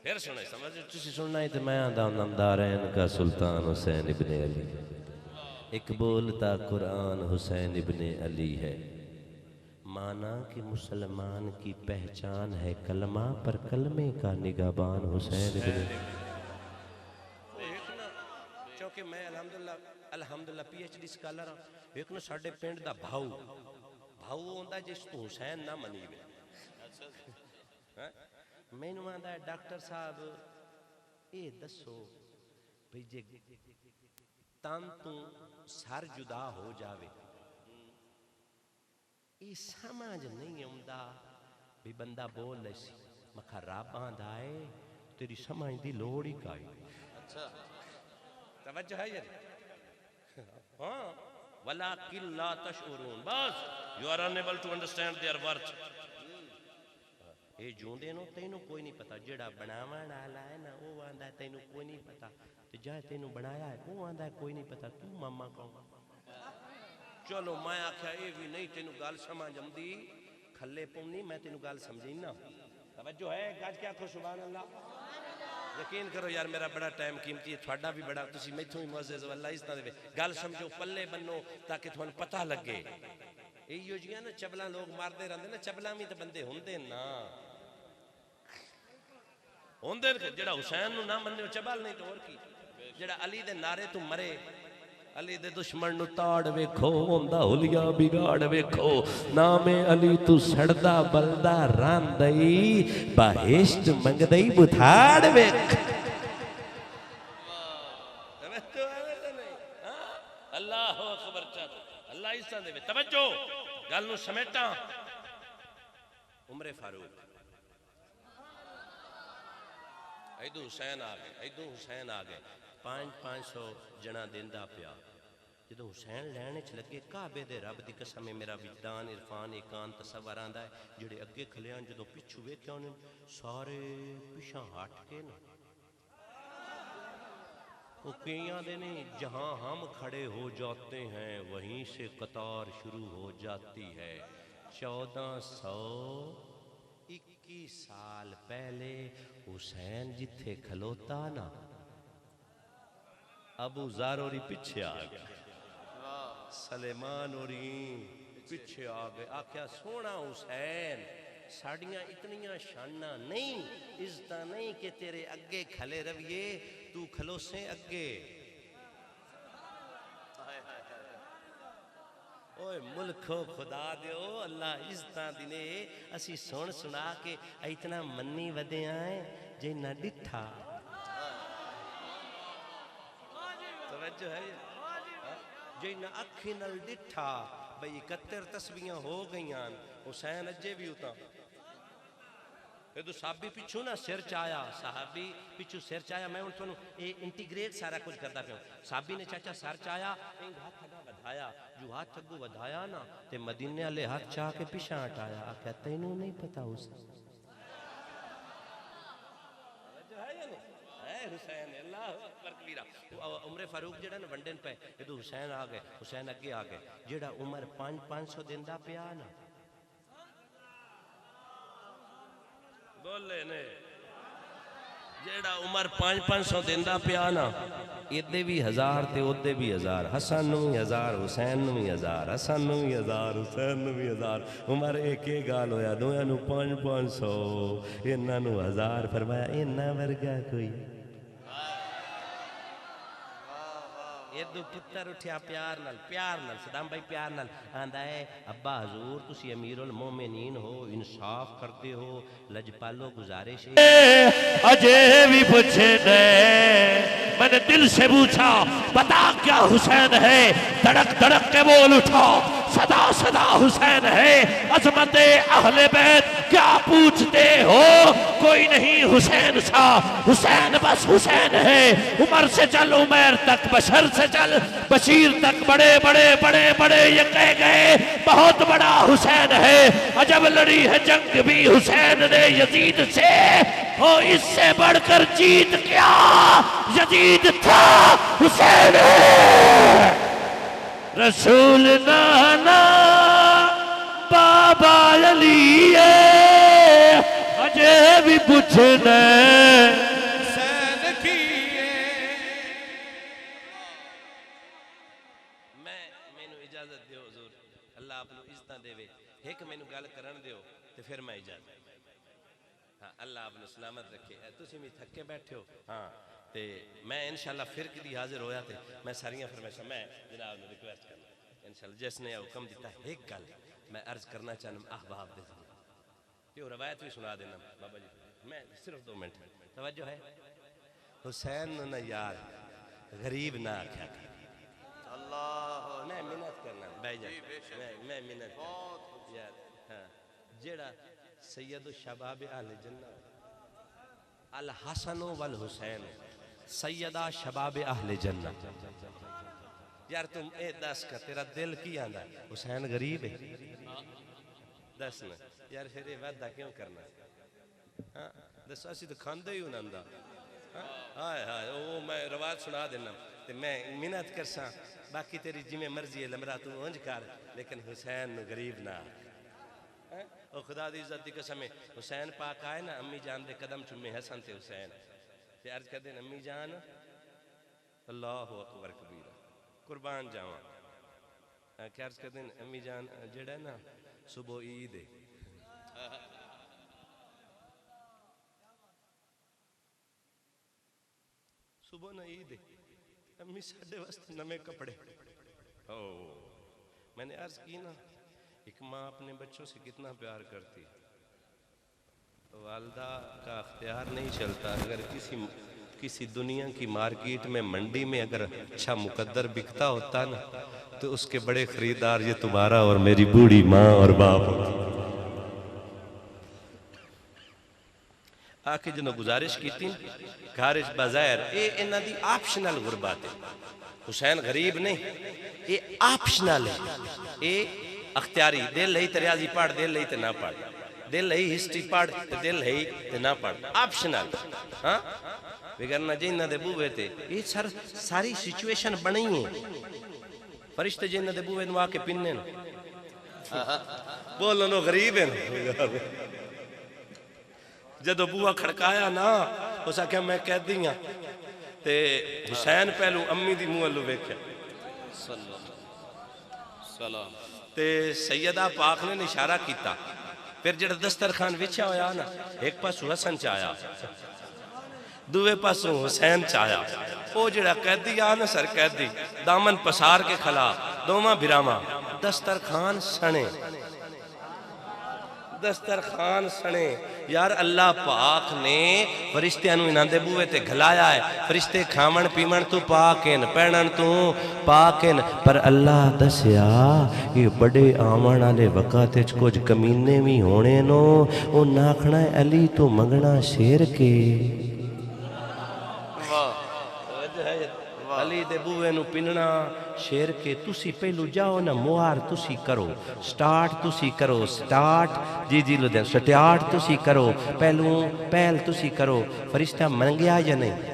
پھر سنائے سمجھ تسی سننا ہے تو میں آدھا نمدارین کا سلطان حسین ابن علی. ایک بولتا قرآن حسین ابن علی ہے. مانا کہ مسلمان کی پہچان ہے کلمہ پر کلمے کا نگہبان حسین ابن علی. چونکہ میں الحمدللہ پی ایچ ڈی سکالر ہوں. ایک نا ساڑھے پینڈ دا بھاؤ ہوندہ جس تو حسین نہ منی میں. میں نو آندہ ہے ڈاکٹر صاحب اے دسو بھئی جے تان تو سر جدا ہو جاوے اے سمجھ نہیں آمدہ بھی بندہ بول لیسی مکھا رب آندہ ہے تیری سمجھ دی لوڑی کائی. توجہ ہے یہ ہاں وَلَكِنْ لَا تَشْعُرُونَ. بس you are unable to understand their worth. اے جوندے نو تینوں کوئی نہیں پتا. جڑا بناوان آلا ہے نا وہ آندہ ہے تینوں کوئی نہیں پتا. جائے تینوں بنایا ہے وہ آندہ ہے کوئی نہیں پتا. تو ماما کہوں. چلو میں آکھا اے بھی نہیں تینوں گال سمجھ امدی کھلے پونی میں تینوں گال سمجھیں نا. توجہ ہے گاج کیا کھو سبحان اللہ. یقین کرو یار میرا بڑا ٹائم قیمتی ہے. تھوڑا بھی بڑا تسی میتھوں ہی معزز واللہ اس طرح دے گال سمجھو پلے بنو تاکہ تھوڑا پتہ لگے. ایو جیاں نا چبلاں لوگ ماردے رہندے نا. چبلاں بھی تو بندے ہوندے نا ہوندے جڑا حسین نو نہ مننے چبل نہیں تو اور کی. جڑا علی دے نعرے تو مرے علی دے دشمن نو تاڑ ویکھو ہوندا ہولیا بگاڑ ویکھو نام علی تو سڑدا بلدا راندئی بہشت منگدئی بتھاڑ ویکھ. اللہ اکبر. چل اللہ اس دے توجہ گل نو سمیٹا. عمر فاروق ایدو حسین آ گئے 500 جنا دیندہ پیا. جدو حسین لینے چ لگے کعبے دے رب دی قسم میرا وجدان عرفان ایکان تصور آندا ہے جڑے اگے کھلیاں جدو پچھو ویکھیا انہیں سارے پیچھے ہٹ کے نا وہ کئیاں دے نہیں جہاں ہم کھڑے ہو جاتے ہیں وہیں سے قطار شروع ہو جاتی ہے. 1421 سال پہلے حسین جتھے کھلوتا نا ابو ذر اوری پیچھے آ گیا. سلیمان اوری پیچھے آ گئے. آکھیا سونا حسین ساڑیاں اتنیاں شانہ نہیں عزتہ نہیں کہ تیرے اگے کھلے رویے تو کھلو سے اگے. اوہ ملکو خدا دیو اللہ عزتہ دینے اسی سن سنا کے اتنا منی ودے آئیں جے نہ ڈٹھا. توجہ ہے جے نہ اکھی نل ڈٹھا بھئی 71 تسبیحاں ہو گئیاں حسین اجے بھی ہوتا. تو صحابی پچھو نا سر چایا صحابی پچھو سر چایا. میں انہوں نے انٹیگریٹ سارا کچھ کرتا پہوں. صحابی نے چاچا سر چایا ایک ہاتھ تھگا بدھایا جو ہاتھ تھگو بدھایا نا تے مدینے والے ہاتھ چاہ کے پیچھے ہٹایا. آکھیا تینوں نہیں پتا حسین حسین اللہ اکبر کبیرہ. عمر فاروق جڑا نا ونڈن پہ جدو حسین آ گئے حسین اگے آ گئے جڑا عمر 500 دیندہ پیا نا بولے نے جیڑا عمر 500 دیندہ پیا نا ادھے بھی 1000 تے ادھے بھی 1000 حسن نو بھی 1000 حسین نو بھی 1000 حسن نو بھی 1000 حسین نو بھی 1000 عمر ایک گال ہویا دویاں نو 500 انہاں نو 1000 فرمایا انہاں ورگا کوئی ادھو پتر اٹھیا پیار نال صدام بھائی پیار نال آندہ ہے ابا حضور تسی امیر المومنین ہو انصاف کرتے ہو لجپالو گزارش اجے بھی پوچھے دے میں نے دل سے پوچھا بتا کیا حسین ہے دڑک دڑک کے بول اٹھا صدا صدا حسین ہے عظمت اہل بیت کیا پوچھتے ہو کوئی نہیں حسین سا حسین بس حسین ہے عمر سے چل عمر تک بشر سے چل بشیر تک بڑے بڑے بڑے بڑے یہ کہہ گئے بہت بڑا حسین ہے عجب لڑی ہے جنگ بھی حسین نے یزید سے ہو اس سے بڑھ کر جیت کیا یزید تھا حسین ہے رسول نانا بابا علی اجے بھی پوچھنا حسین کیے مینوں اجازت دیو حضور اللہ آپ نو عزتاں دے وے ایک مینوں گل کرن دیو تے پھر میں اجازت ہاں اللہ آپ نو سلامت رکھے تسی بھی تھکے بیٹھے ہو ہاں تے میں انشاءاللہ پھر کدی حاضر ہویا تے میں ساریاں فرمائشاں میں جناب نے ریکویسٹ کرنا انشاءاللہ جس نے حکم دیتا ہے ایک گل میں عرض کرنا چاہنا احباب دے یہ روایت بھی سنا دینا بابا جی میں صرف 2 منٹ توجہ ہے حسین نہ یار غریب نہ آکھا اللہ میں منت کرنا بھائی جان میں منت کرنا یار ہاں جیڑا سید الشباب اہل جنہ الحسن والحسین سیدہ شباب اہل جنہ یار تم اے دس کا تیرا دل کی آندہ حسین غریب ہے دس نا یار پھر یہ وعدہ کیوں کرنا دس اسی تو کھاندے ہی انہاں ہائے ہائے وہ میں روایت سنا دینا میں منت کرساں باقی تیری جمع مرضی ہے لمرا تو اونج کر لیکن حسین غریب نہ او خدا دی عزت دی قسم ہے حسین پاک آئے نا امی جان دے قدم چمے حسن تے حسین تے عرض کر دیں امی جان اللہ اکبر کبیرہ قربان جاواں کیا عرض کر دیں امی جان جڑا ہے نا صبح عید ہے صبح نا عید ہے امی ساڑھے واسطے نمے کپڑے میں نے عرض کی نا ایک ماں اپنے بچوں سے کتنا پیار کرتی والدہ کا اختیار نہیں چلتا اگر کسی دنیا کی مارکیٹ میں منڈی میں اگر اچھا مقدر بکتا ہوتا نا تو اس کے بڑے خریدار یہ تمہارا اور میری بوڑھی ماں اور باپ ہوتی آکے جنہوں گزارش کی تھی گھارش بظاہر اے انہا دی آپشنل غربات ہے حسین غریب نہیں اے آپشنل ہے اے اختیاری دل لئی تے ریاضی پڑھ دل لئی تے نہ پڑھ دل لئی ہسٹری پڑھ تے دل لئی تے نہ پڑھ آپشنل ہاں بگرنہ جنہ دے بوئے تے یہ ساری سچویشن بنائی ہیں فرشتے جنہ دے بوئے نوا کے پننے بولو نو غریب ہیں جدو بوہ کھڑکایا نا اس آکھا میں کہہ دیا تے حسین پہلو امی دی موہ لو بیکھے تے سیدہ پاک نے اشارہ کیتا پھر جڑا دسترخوان وچھا ہویا نا ایک پاسو حسن چایا دوے پاسو حسین چایا او جڑا قیدی آنا سر قیدی دامن پسار کے کھلا دوما بھراما دسترخوان سنے دسترخوان سنے یار اللہ پاک نے فرشتے انو انہاں دے بوئے تے گھلایا ہے فرشتے کھامن پیمن تو پاکن پینن تو پاکن پر اللہ دسیا یہ بڑے آمان آلے وقت کچھ کمینے بھی ہونے نو او ناکھنا ہے علی تو منگنا شیر کے علی دے بوئے نو پننا شیر کے تسی پہلو جاؤ نا موار تسی کرو سٹارٹ تسی کرو سٹارٹ جی لو دیں سٹارٹ تسی کرو پہل تسی کرو فرشتہ منگیا یا نہیں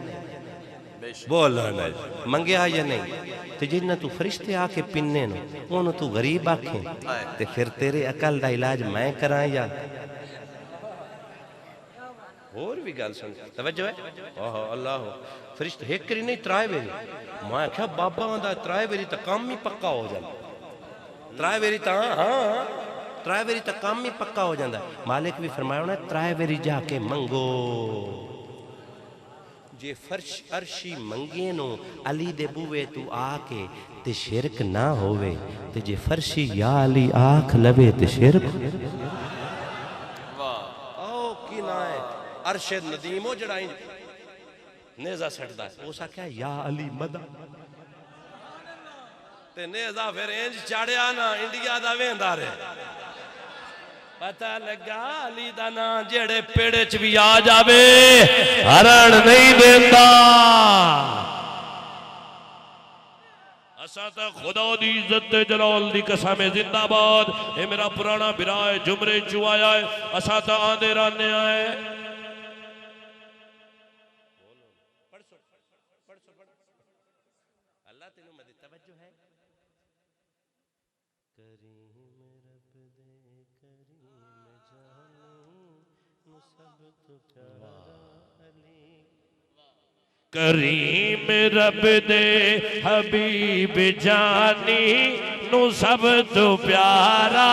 بولا نہیں منگیا یا نہیں تو جنہ تو فرشتے آکے پننے نو انہوں تو غریب آکھیں تو پھر تیرے عقل دا علاج میں کرائیں یا اور بھی گل سن توجہ ہے آہا اللہ فرشت ایک کری نہیں ترائے ویری میں کہا بابا آندا ترائے ویری تا کام ہی پکا ہو جائے ترائے ویری تا ہاں ترائے ویری تا کام ہی پکا ہو جاندہ مالک بھی فرمایا انہیں ترائے ویری جا کے منگو جے فرش عرشی منگے نو علی دے بوے تو آکے تے شرک نہ ہوئے تے جے فرشی یا علی آکھ لبے تے شرک آو کی نہ ہے عرشد ندیمو جڑائیں نیزہ سٹدا ہے وہ سا کیا یا علی مدہ تے نیزہ پھر انج چاڑے آنا انڈیا دا ویندہ رہے پتہ لگا علی دا نا جڑے پیڑے چ بھی آ جاوے ہرن نہیں دیتا اساں تے خدا دی عزت جلال دی قسم زندہ باد اے میرا پرانا برائے جمرے چو آیا ہے اساں تے آندے رانے آئے اللہ تینوں مدد توجہ ہے کریم رب دے کریم جانو سب تو پیارا علی کریم رب دے حبیب جانی نو سب تو پیارا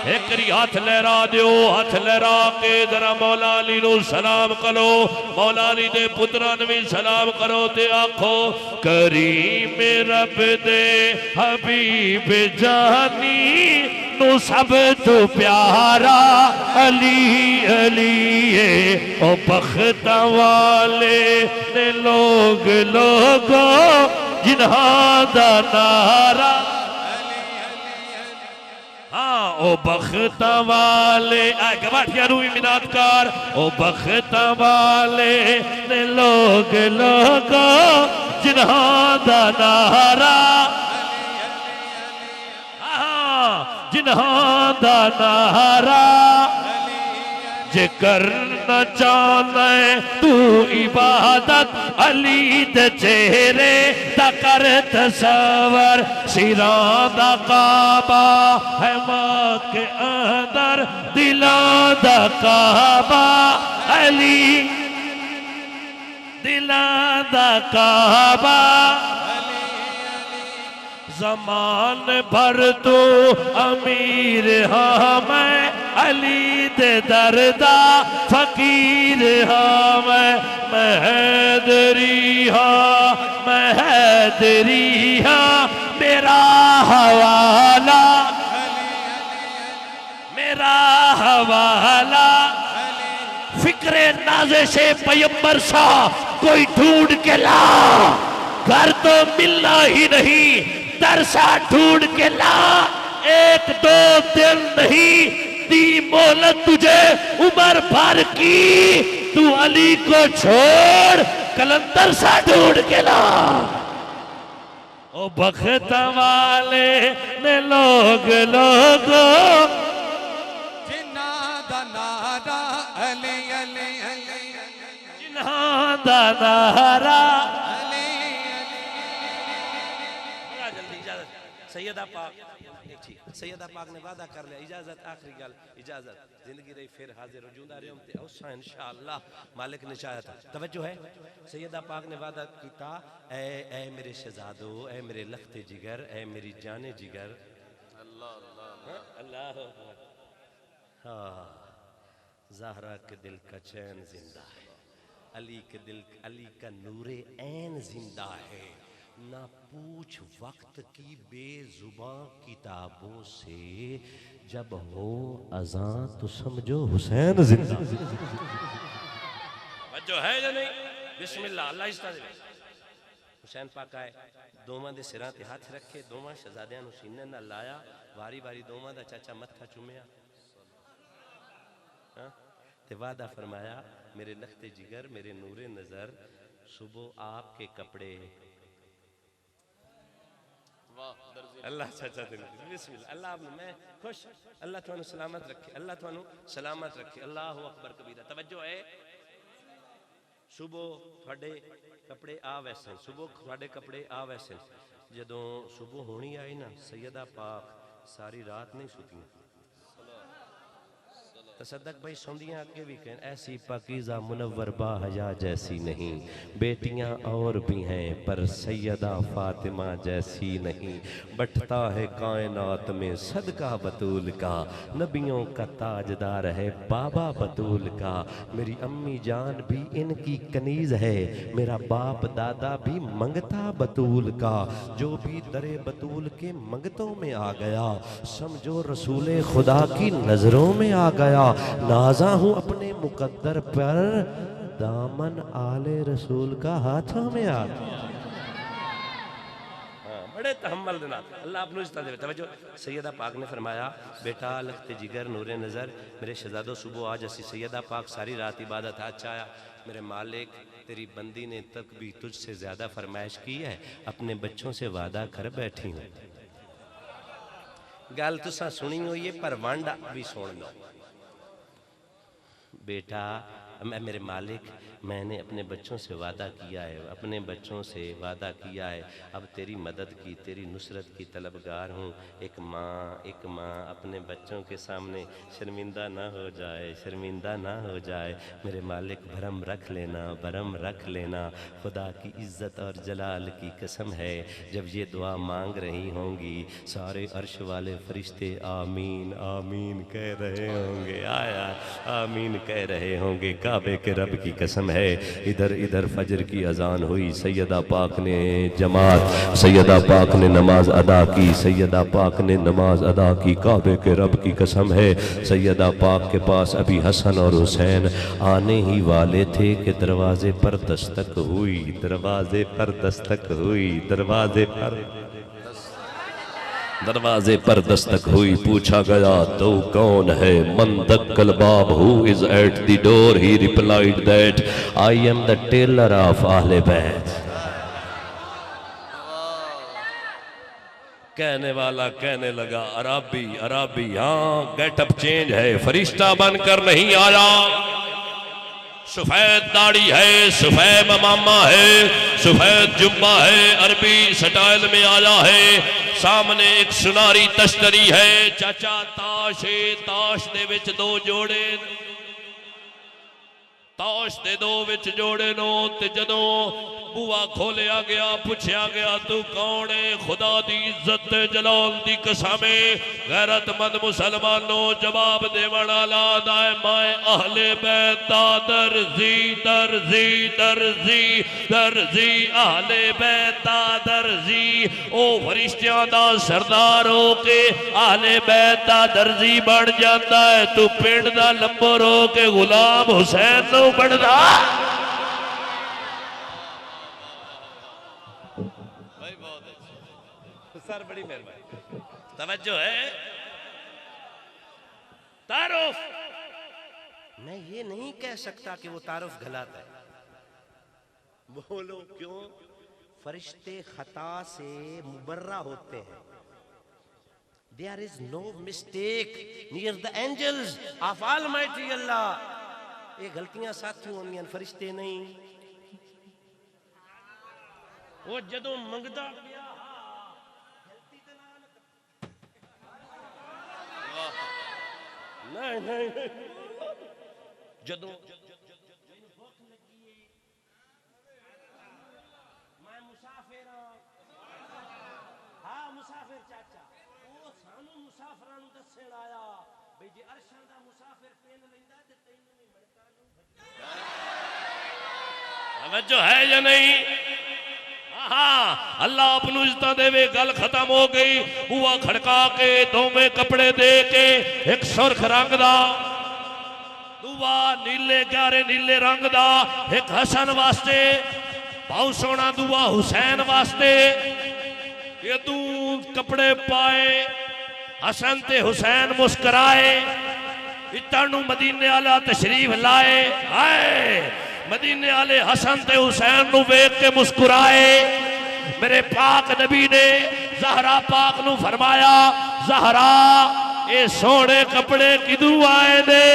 ایک کری ہاتھ لہرا دیو ہاتھ لہرا کے ذرا مولا علی نو سلام کرو مولا علی دے پتران بھی سلام کرو تے آکھو کریم رب دے حبیب جانی نو سب تو پیارا علی علی او بخت والے نے لوگ لوگوں جنہاں دا نارا ہاں او بخت والے گواٹھیا روی منات کار او بخت والے نے لوگ لوگوں جنہاں دا نارا جنہاں دا نارا جے کرنا چاہنے تو عبادت علی دے چہرے تا کر تصور سیران دا کعبہ ہے ماں کے اندر دلان دا کعبہ علی دلان دا کعبہ زمان بھر تو امیر ہاں میں علی دے دردہ فقیر ہاں میں حیدری ہاں میرا حوالہ فکر نازش پیمبر سا کوئی ڈھونڈ کے لا گھر تو ملنا ہی نہیں درسا ڈھونڈ کے لا ایک دو دن نہیں دی مہلت تجھے عمر بھر کی تو علی کو چھوڑ کلندر سا ڈھونڈ کے لا او بخت والے نے لوگ جنہاں دا نعرہ علی علی علی جنہاں دا نعرہ سیدہ پاک سیدہ پاک نے وعدہ کر لیا اجازت آخری گل اجازت زندگی رہی پھر حاضر وجود آ رہے ہم تے اوسا انشاءاللہ مالک نے چاہا تھا توجہ ہے سیدہ پاک نے وعدہ کیتا اے میرے شہزادو اے میرے لخت جگر اے میری جان جگر اللہ ہاں زہرا کے دل کا چین زندہ ہے علی کے دل علی کا نور عین زندہ ہے نہ پوچھ وقت کی بے زباں کتابوں سے جب ہو اذان تو سمجھو حسین زندہ جو ہے یا نہیں بسم اللہ اللہ استاد حسین پاک آئے دوماں دے سراں تے ہاتھ رکھے دوماں شہزادیاں نو سینے نہ لایا واری واری دوماں دا چاچا متھا چومیا تے وعدہ فرمایا میرے لخت جگر میرے نور نظر صبح آپ کے کپڑے اللہ چاچا دل بسم اللہ اللہ میں خوش اللہ تھانو سلامت رکھے اللہ تھانو سلامت رکھے اللہ اکبر کبیرہ توجہ ہے صبح تھوڑے کپڑے آ ویسے صبح تھوڑے کپڑے آ ویسے جدوں صبح ہونی آئی نا سیدہ پاک ساری رات نہیں سوتی تصدق بھائی سوندیاں اگے بھی کہیں ایسی پاکیزہ منور باحیا جیسی نہیں، بیٹیاں اور بھی ہیں پر سیدہ فاطمہ جیسی نہیں، بٹتا ہے کائنات میں صدقہ بطول کا، نبیوں کا تاجدار ہے بابا بطول کا، میری امی جان بھی ان کی کنیز ہے، میرا باپ دادا بھی منگتا بطول کا، جو بھی در بطول کے منگتوں میں آ گیا سمجھو رسول خدا کی نظروں میں آ گیا، نازا ہوں اپنے مقدر پر دامن آل رسول کا ہاتھوں میں آ گیا۔ بڑے تحمل دینا اللہ اپنو اس طرح دے توجہ۔ سیدہ پاک نے فرمایا بیٹا لخت جگر نور نظر میرے شہزادو صبح آج اسی سیدہ پاک ساری رات عبادت آج چاہیا میرے مالک تیری بندی نے تک بھی تجھ سے زیادہ فرمائش کی ہے، اپنے بچوں سے وعدہ کر بیٹھی ہوں۔ گال تسا سنی ہوئی ہے پر وانڈا بھی سن لو۔ بیٹا میرے مالک میں نے اپنے بچوں سے وعدہ کیا ہے، اپنے بچوں سے وعدہ کیا ہے، اب تیری مدد کی تیری نصرت کی طلبگار ہوں۔ ایک ماں اپنے بچوں کے سامنے شرمندہ نہ ہو جائے، شرمندہ نہ ہو جائے۔ میرے مالک بھرم رکھ لینا، خدا کی عزت اور جلال کی قسم ہے جب یہ دعا مانگ رہی ہوں گی سارے عرش والے فرشتے آمین آمین کہہ رہے ہوں گے، آیا آمین کہہ رہے ہوں گے۔ کعبے کے رب کی قسم ہے ادھر فجر کی اذان ہوئی، سیدہ پاک نے جماعت، سیدہ پاک نے نماز ادا کی، سیدہ پاک نے نماز ادا کی، کعبے کے رب کی قسم ہے سیدہ پاک کے پاس ابھی حسن اور حسین آنے ہی والے تھے کہ دروازے پر دستک ہوئی، دروازے پر دستک ہوئی، پوچھا گیا تو کون ہے؟ من دق الباب who is at the door? He replied that I am the tailor of Ahl Bayt۔ کہنے والا کہنے لگا عرابی ہاں گیٹ اپ چینج ہے، فرشتہ بن کر نہیں آیا، سفید داڑھی ہے، سفید امامہ ہے، سفید جبہ ہے، عربی سٹائل میں آیا ہے، سامنے ایک سناری تشتری ہے، چاچا تاش دے وچ دو جوڑے، تاش دے دو وچ جوڑے نو تے جدوں بوا کھولیا گیا پوچھیا گیا تو کون ہے؟ خدا دی عزت جلال دی قسمے غیرت مند مسلمانوں جواب دے والا دائے مائے اہل بیت دا درزی اہل بیت دا درزی، او فرشتیاں دا سردار ہو کے اہل بیت دا درزی بن جاتا ہے، تو پنڈ دا لمبر ہو کے غلام حسین نو بڑھدا۔ سر بڑی مہربانی، توجہ ہے۔ تعارف میں یہ نہیں کہہ سکتا کہ وہ تعارف غلط ہے، بولو کیوں؟ فرشتے خطا سے مبرہ ہوتے ہیں۔ There is no mistake near the angels of Almighty Allah۔ یہ غلطیاں ساتھی ہونی ہیں، فرشتے نہیں۔ وہ جدوں منگدا گیا نہیں جدوں میں مسافر ہاں مسافر چاچا وہ سانو مسافراں نوں دسن آیا بھئی جے عرشاں دا مسافر پین لیندا تے تینوں وی مڑکا نوں توجہ ہے یا نہیں؟ ہاں اللہ اپنو عزتہ دے وے گل ختم ہو گئی، ہوا کھڑکا کے دومیں کپڑے دے کے ایک سرخ رنگ دا دعا نیلے گارے نیلے رنگ دا ایک حسن واسطے، بہت سونا دعا حسین واسطے، یہ دوں کپڑے پائے حسن تے حسین مسکرائے، اتنو مدینے والا تشریف لائے، آئے مدینے والے حسن تے حسین نو ویکھ کے مسکرائے۔ میرے پاک نبی نے زہرا پاک نو فرمایا زہرا اے سونے کپڑے کدوں آئے دے؟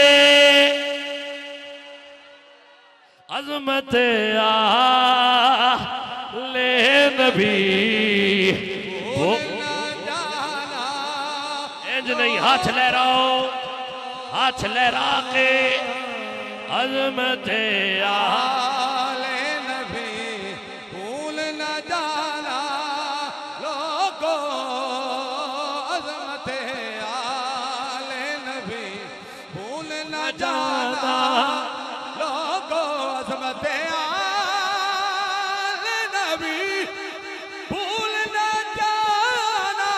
عظمت آلِ نبی انج نہیں ہاتھ لے رہا ہو ہاتھ لہرا کے عظمت آلے نبی بھول نہ جانا لوگوں عظمت آلے نبی بھول نہ جانا لوگوں عظمت آلے نبی بھول نہ جانا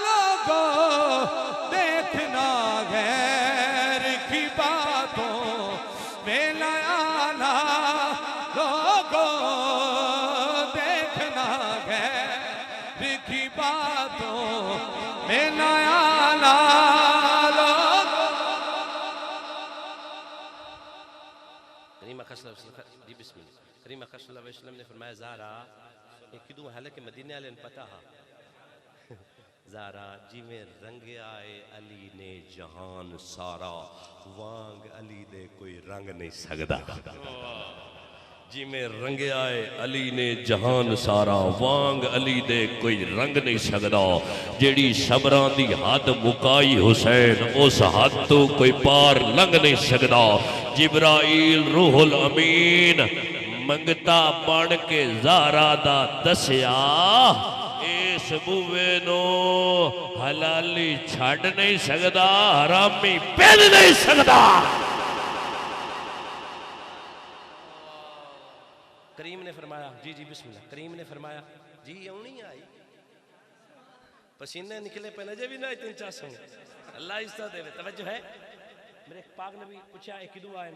لوگوں دیکھنا غیر کی باتوں میں نہ آنا لوگوں دیکھنا غیر کی باتوں میں نہ آنا لوگوں کریم اکرم صلی اللہ علیہ وسلم جی بسم اللہ کریم اکرم صلی اللہ علیہ وسلم نے فرمایا زارا ایک کدوں حالانکہ مدینے والے نے پتا ہا زارا جی میں رنگ آئے علی نے جہان سارا وانگ علی دے کوئی رنگ نہیں سکدا جی میں رنگ آئے علی نے جہان سارا وانگ علی دے کوئی رنگ نہیں سکدا جیڑی صبران دی حد مکائی حسین اس حد تو کوئی پار لنگ نہیں سکدا جبرائیل روح الامین منگتا بن کے زہرا دا دسیا اس بوے نو حلالی چھڑ نہیں سکدا حرامی پہن نہیں سکدا کریم نے فرمایا جی جی بسم اللہ کریم نے فرمایا جی یوں نہیں آئی پسینے نکلے پہنے جے بھی نہ اتن چاسوں اللہ عزت دے توجہ ہے میرے پاک نبی پوچھا ایک دعا ہے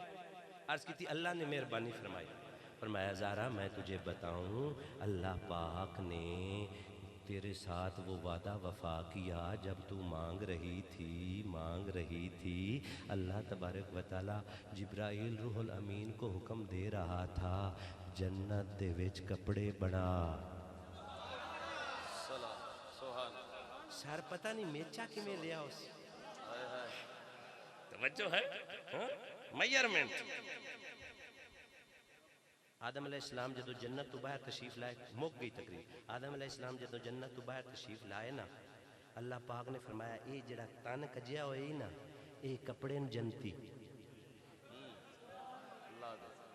عرض کی تھی اللہ نے مہربانی فرمائی فرمایا زہرا میں تجھے بتاؤں اللہ پاک نے تیرے ساتھ وہ وعدہ وفا کیا جب تو مانگ رہی تھی اللہ تبارک و تعالی جبرائیل روح الامین کو حکم دے رہا تھا جنت دے وچ کپڑے بنا سر پتہ نہیں میچا کی میں لیا اس توجہ ہے میئرمنٹ آدم علیہ السلام جدو جنت تو باہر تشریف لائے مک گئی تقریر آدم علیہ السلام جدو جنت تو باہر تشریف لائے نا اللہ پاک نے فرمایا اے جڑا تن کجیا ہوئے نا اے کپڑے جنتی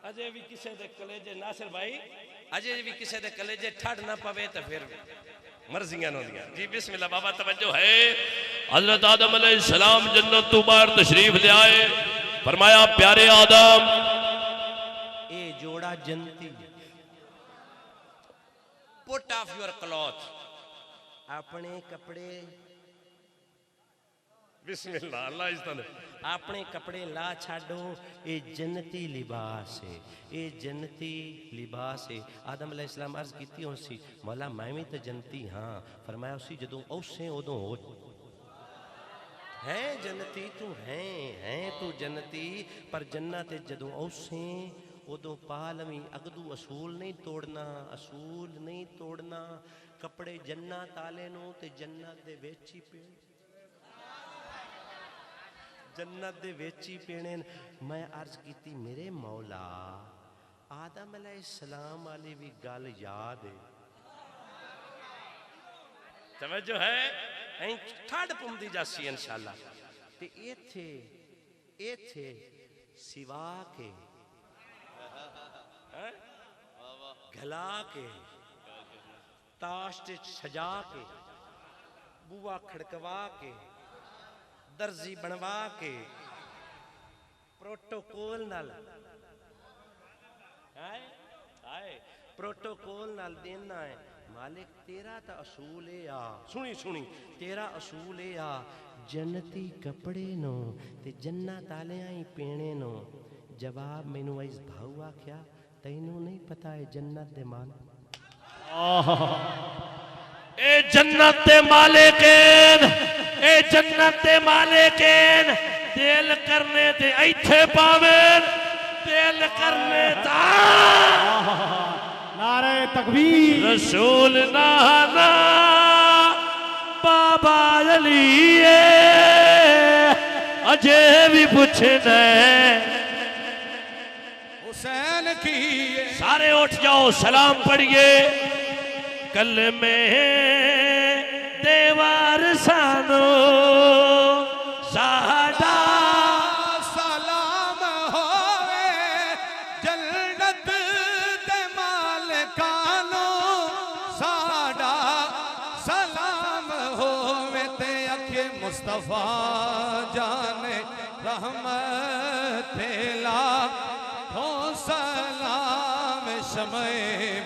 اجے بھی کسے دے کلیجے ناصر بھائی اجے بھی کسے دے کلیجے ٹھڑ نہ پوے تو پھر مرضیاں نہ دیا جی بسم اللہ بابا توجہ ہے حضرت آدم علیہ السلام جنت تو باہر تشریف لے آئے فرمایا پیارے آدم اے جوڑا جنتی put off your cloth اپنے کپڑے بسم اللہ اللہ عزت اپنے کپڑے لا چھاڑو اے جنتی لباس ہے اے جنتی لباس ہے آدم علیہ السلام عرض کیتی ہوں سی مولا میں بھی تو جنتی ہاں فرمایا اسی جدوں اوسیں ادوں ہو ہیں جنتی تو ہیں تو جنتی پر جنت جدوں اوسیں ادوں پالویں اگدو اصول نہیں توڑنا کپڑے جنت والے نو تے جنت دے وچ ہی پے جنت دے ویچی پینے میں عرض کیتی میرے مولا آدم علیہ السلام والی بھی گل یاد ہے توجہ ہے این ٹھاڑ پم دی جاسی انشاءاللہ تے ایتھے سوا کے گھلا کے تاشت سجا کے بوا کھڑکوا کے درزی بنوا کے پروٹوکول نال پروٹوکول نال دینا ہے مالک تیرا تا اصول ہے سنی تیرا اصول ہے جنتی کپڑے نو تے جنت آلیاں ہی پینے نو جواب مینوں اس بھاؤا کیا تینوں نہیں پتا ہے جنت دے مال اے جنت دے مالکین اے جنت دے مالکین دل کرنے تے ایتھے پاویں دل کرنے تا نعرہ تکبیر رسول نانا بابا علی اجے بھی پوچھنا حسین کی سارے اٹھ جاؤ سلام پڑھئے کلمے دیوار سانو ساڈا مصطفیٰ جانے رحمت پھیلا ہو سلام شمع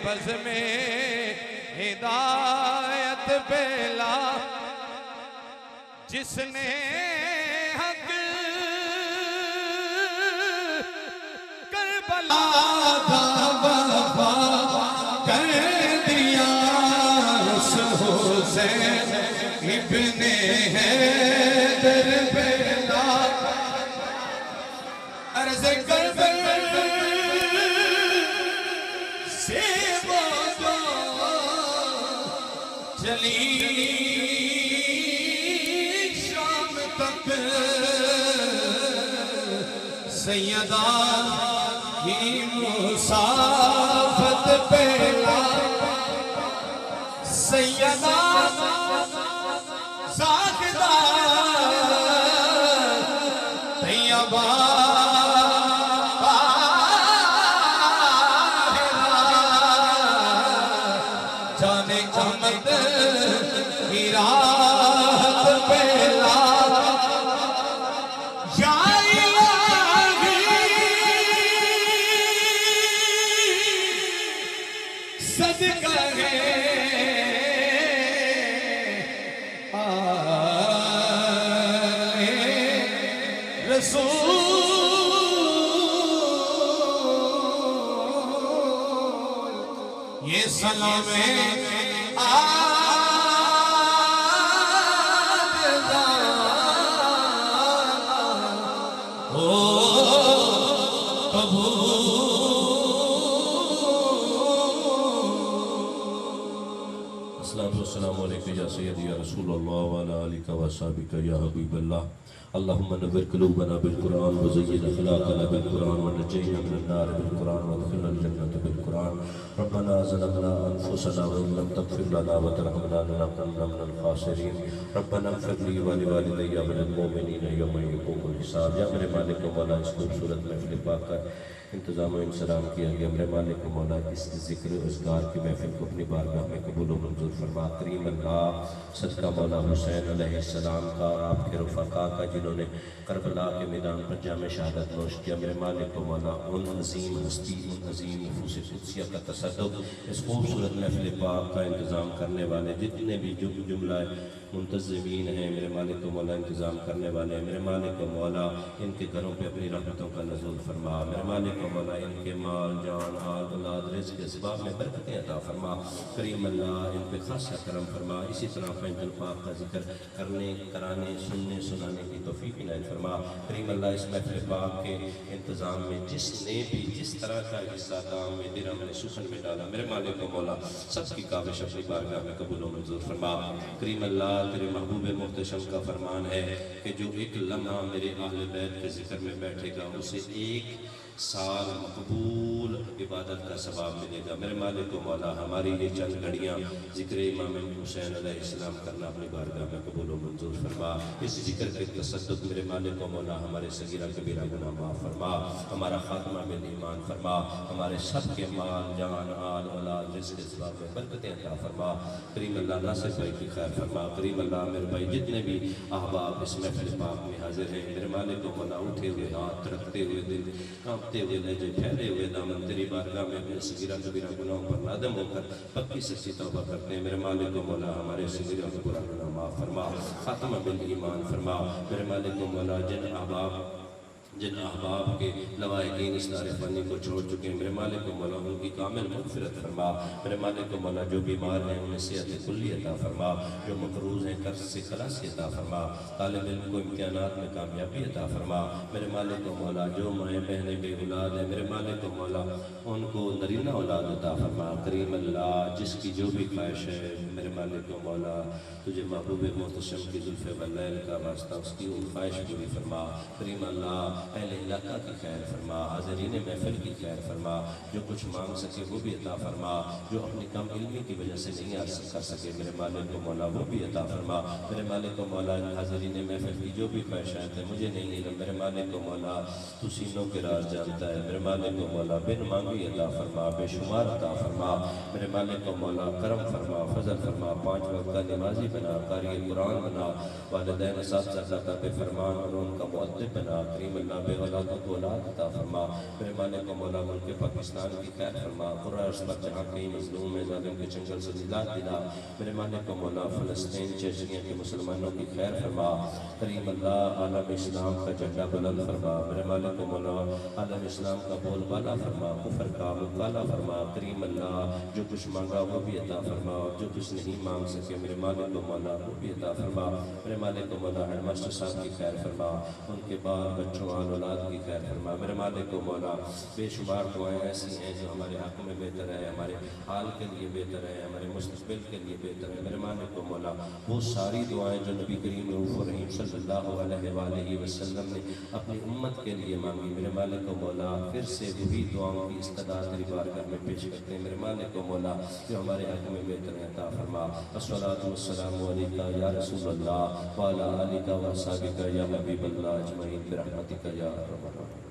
بز میں ہدایت پھیلا جس نے حق کربلا دا وفا کر دیا اس حسین ابن حیدر پھیلا عرض کربل سے وہ جو چلی شام تک سیدہ ہی مسافت پہلا سیدہ زاہدہ طیبہ جانے احمد کی راحت پہلا یا الہی صدقہ ہے آلِ رسول یہ سلام ہے السلام علیکم یا سیدی یا رسول اللہ وعلا آلکہ وصحبکہ یا حبیب اللہ اللہم نور قلوبنا بالقرآن وزین اخلاقنا بالقرآن ونجینا من النار بالقرآن وادخلنا الجنة بالقرآن ربنا ظلمنا انفسنا وان لم تغفر لنا وترحمنا لنكونن من الخاسرین ربنا اغفر لی ولوالدی وللمؤمنین یوم یقوم الحساب یا میرے مالک و مولا اس خوبصورت محفل پاک کا انتظام و انسلام کیا گیا میرے مالک و مولا اس ذکر اذکار کی محفل کو اپنی بارگاہ میں قبول و منظور فرما کریم اللہ صدقہ مولا حسین علیہ السلام کا آپ کے رفقا کا جنہوں نے کربلا کے میدان پر جام شہادت نوش کیا میرے مالک و مولا ان عظیم ہستی ان عظیم نفوس قدسیہ کا تصدق اس خوبصورت محفل پاک کا انتظام کرنے والے جتنے بھی جملہ منتظمین ہیں میرے مالک و مولا انتظام کرنے والے میرے مالک و مولا ان کے گھروں پہ اپنی رحمتوں کا نزول فرما میرے مالک و مولا ان کے مال جان آل اولاد رزق اسباب میں برکتیں عطا فرما کریم اللہ ان پہ خاصہ کرم فرما اسی طرح فیض الپاک کا ذکر کرنے کرانے سننے سنانے کی توفیق عنایت فرما کریم اللہ اس محفل پاک کے انتظام میں جس نے بھی جس طرح کا حصہ کام میں درہم نے سخن میں ڈالا میرے مالک و مولا سب کی کاوش اپنی بارگاہ میں قبول و منظور فرما کریم اللہ تیرے محبوب محتشم کا فرمان ہے کہ جو ایک لمحہ میرے اہل بیت کے ذکر میں بیٹھے گا اسے 1 سال مقبول عبادت کا ثواب ملے گا میرے مالک و مولا ہماری یہ چند گھڑیاں ذکر امام حسین علیہ السلام کرنا اپنی بارگاہ میں قبول و منظور فرما اس ذکر کے تصدق میرے مالک و مولا ہمارے صغیرہ کبیرہ گناہ معاف فرما ہمارا خاتمہ بالایمان فرما ہمارے سب کے مال جان آل اولاد رزق اسباب میں برکتیں عطا فرما کریم اللہ ناصر بھائی کی خیر فرما کریم اللہ میرے بھائی جتنے بھی احباب اس محفل پاک میں حاضر ہیں میرے مالک و مولا اٹھے ہوئے ہاتھ رکھتے ہوئے دل کانپتے ہوئے لہجے پھیلے ہوئے دامن تیری بارگاہ میں اپنے صغیرہ کبیرہ گناہوں پر نادم ہو کر پکی سچی توبہ کرتے ہیں میرے مالک و مولا ہمارے صغیرہ کبیرہ گناہ معاف فرما خاتمہ بالایمان فرما میرے مالک و مولا جن احباب کے لواحقین اس دار فانی کو چھوڑ چکے ہیں میرے مالک و مولا ان کی کامل مغفرت فرما میرے مالک و مولا جو بیمار ہیں انہیں صحت کلی عطا فرما جو مقروض ہیں قرض سے خلاصی عطا فرما طالب علم کو امتحانات میں کامیابی عطا فرما میرے مالک و مولا جو مائیں بہنیں بے اولاد ہیں میرے مالک و مولا ان کو نرینہ اولاد عطا فرما کریم اللہ جس کی جو بھی خواہش ہے میرے مالک و مولا تجھے محبوب محتشم کی زلف واللیل کا واسطہ اس کی ان خواہش پوری فرما کریم اللہ اہل علاقہ کی خیر فرما، حاضرین محفل کی خیر فرما، جو کچھ مانگ سکے وہ بھی عطا فرما، جو اپنی کم علمی کی وجہ سے نہیں عرض کر سکے میرے مالک کو مولا وہ بھی عطا فرما، میرے مالک کو مولا حاضرین محفل کی جو بھی خواہشات ہیں مجھے نہیں علم، میرے مالک کو مولا تو سینوں کے راز جانتا ہے، میرے مالک کو مولا بن مانگی عطا فرما، بے شمار عطا فرما، میرے مالک کو مولا کرم فرما، فضل فرما، 5 وقت کا نمازی بنا، قاری قرآن بنا، والدین اساتذہ کا بے فرمان اور ان کا مؤدب بنا، کریم اللہ بے اولاد کو اولاد عطا فرما، میرے مالک کو مولا ملک پاکستان کی خیر فرما، قرآن پر جہاں کہیں مظلوم ہے ظالم کے چنگل سے نجات دلا، میرے مالک کو مولا فلسطین چچنیا کے مسلمانوں کی خیر فرما، کریم اللہ عالم اسلام کا جھنڈا بلند فرما، میرے مالک کو مولا عالم اسلام کا بول بالا فرما، کفر کا مقابلہ فرما، کریم اللہ جو کچھ مانگا وہ بھی عطا فرما، اور جو کچھ نہیں مانگ سکے میرے مالک کو مولا وہ بھی عطا فرما، میرے مالک کو مولا ہیڈ ماسٹر صاحب کی خیر فرما، ان کے بال بچوں آل اولاد کی خیر فرما، میرے مالک کو مولا بے شمار دعائیں ایسی ہیں جو ہمارے حق میں بہتر ہے، ہمارے حال کے لیے بہتر ہے، ہمارے مستقبل کے لیے بہتر ہے، میرے مالک کو مولا وہ ساری دعائیں جو نبی کریم رؤوف الرحیم صلی اللہ علیہ وآلہ وسلم نے اپنی امت کے لیے مانگی، میرے مالک کو مولا پھر سے وہی دعاؤں کی استدعا تیری بارگاہ میں پیش کرتے ہیں، میرے مالک کو مولا جو ہمارے حق میں بہتر ہے عطا فرما، الصلاۃ والسلام علیکہ یا رسول اللہ وعلی آلکہ و اصحابکہ یا حبیب اللہ اجمعین برحمتک یا ارحم الراحمین۔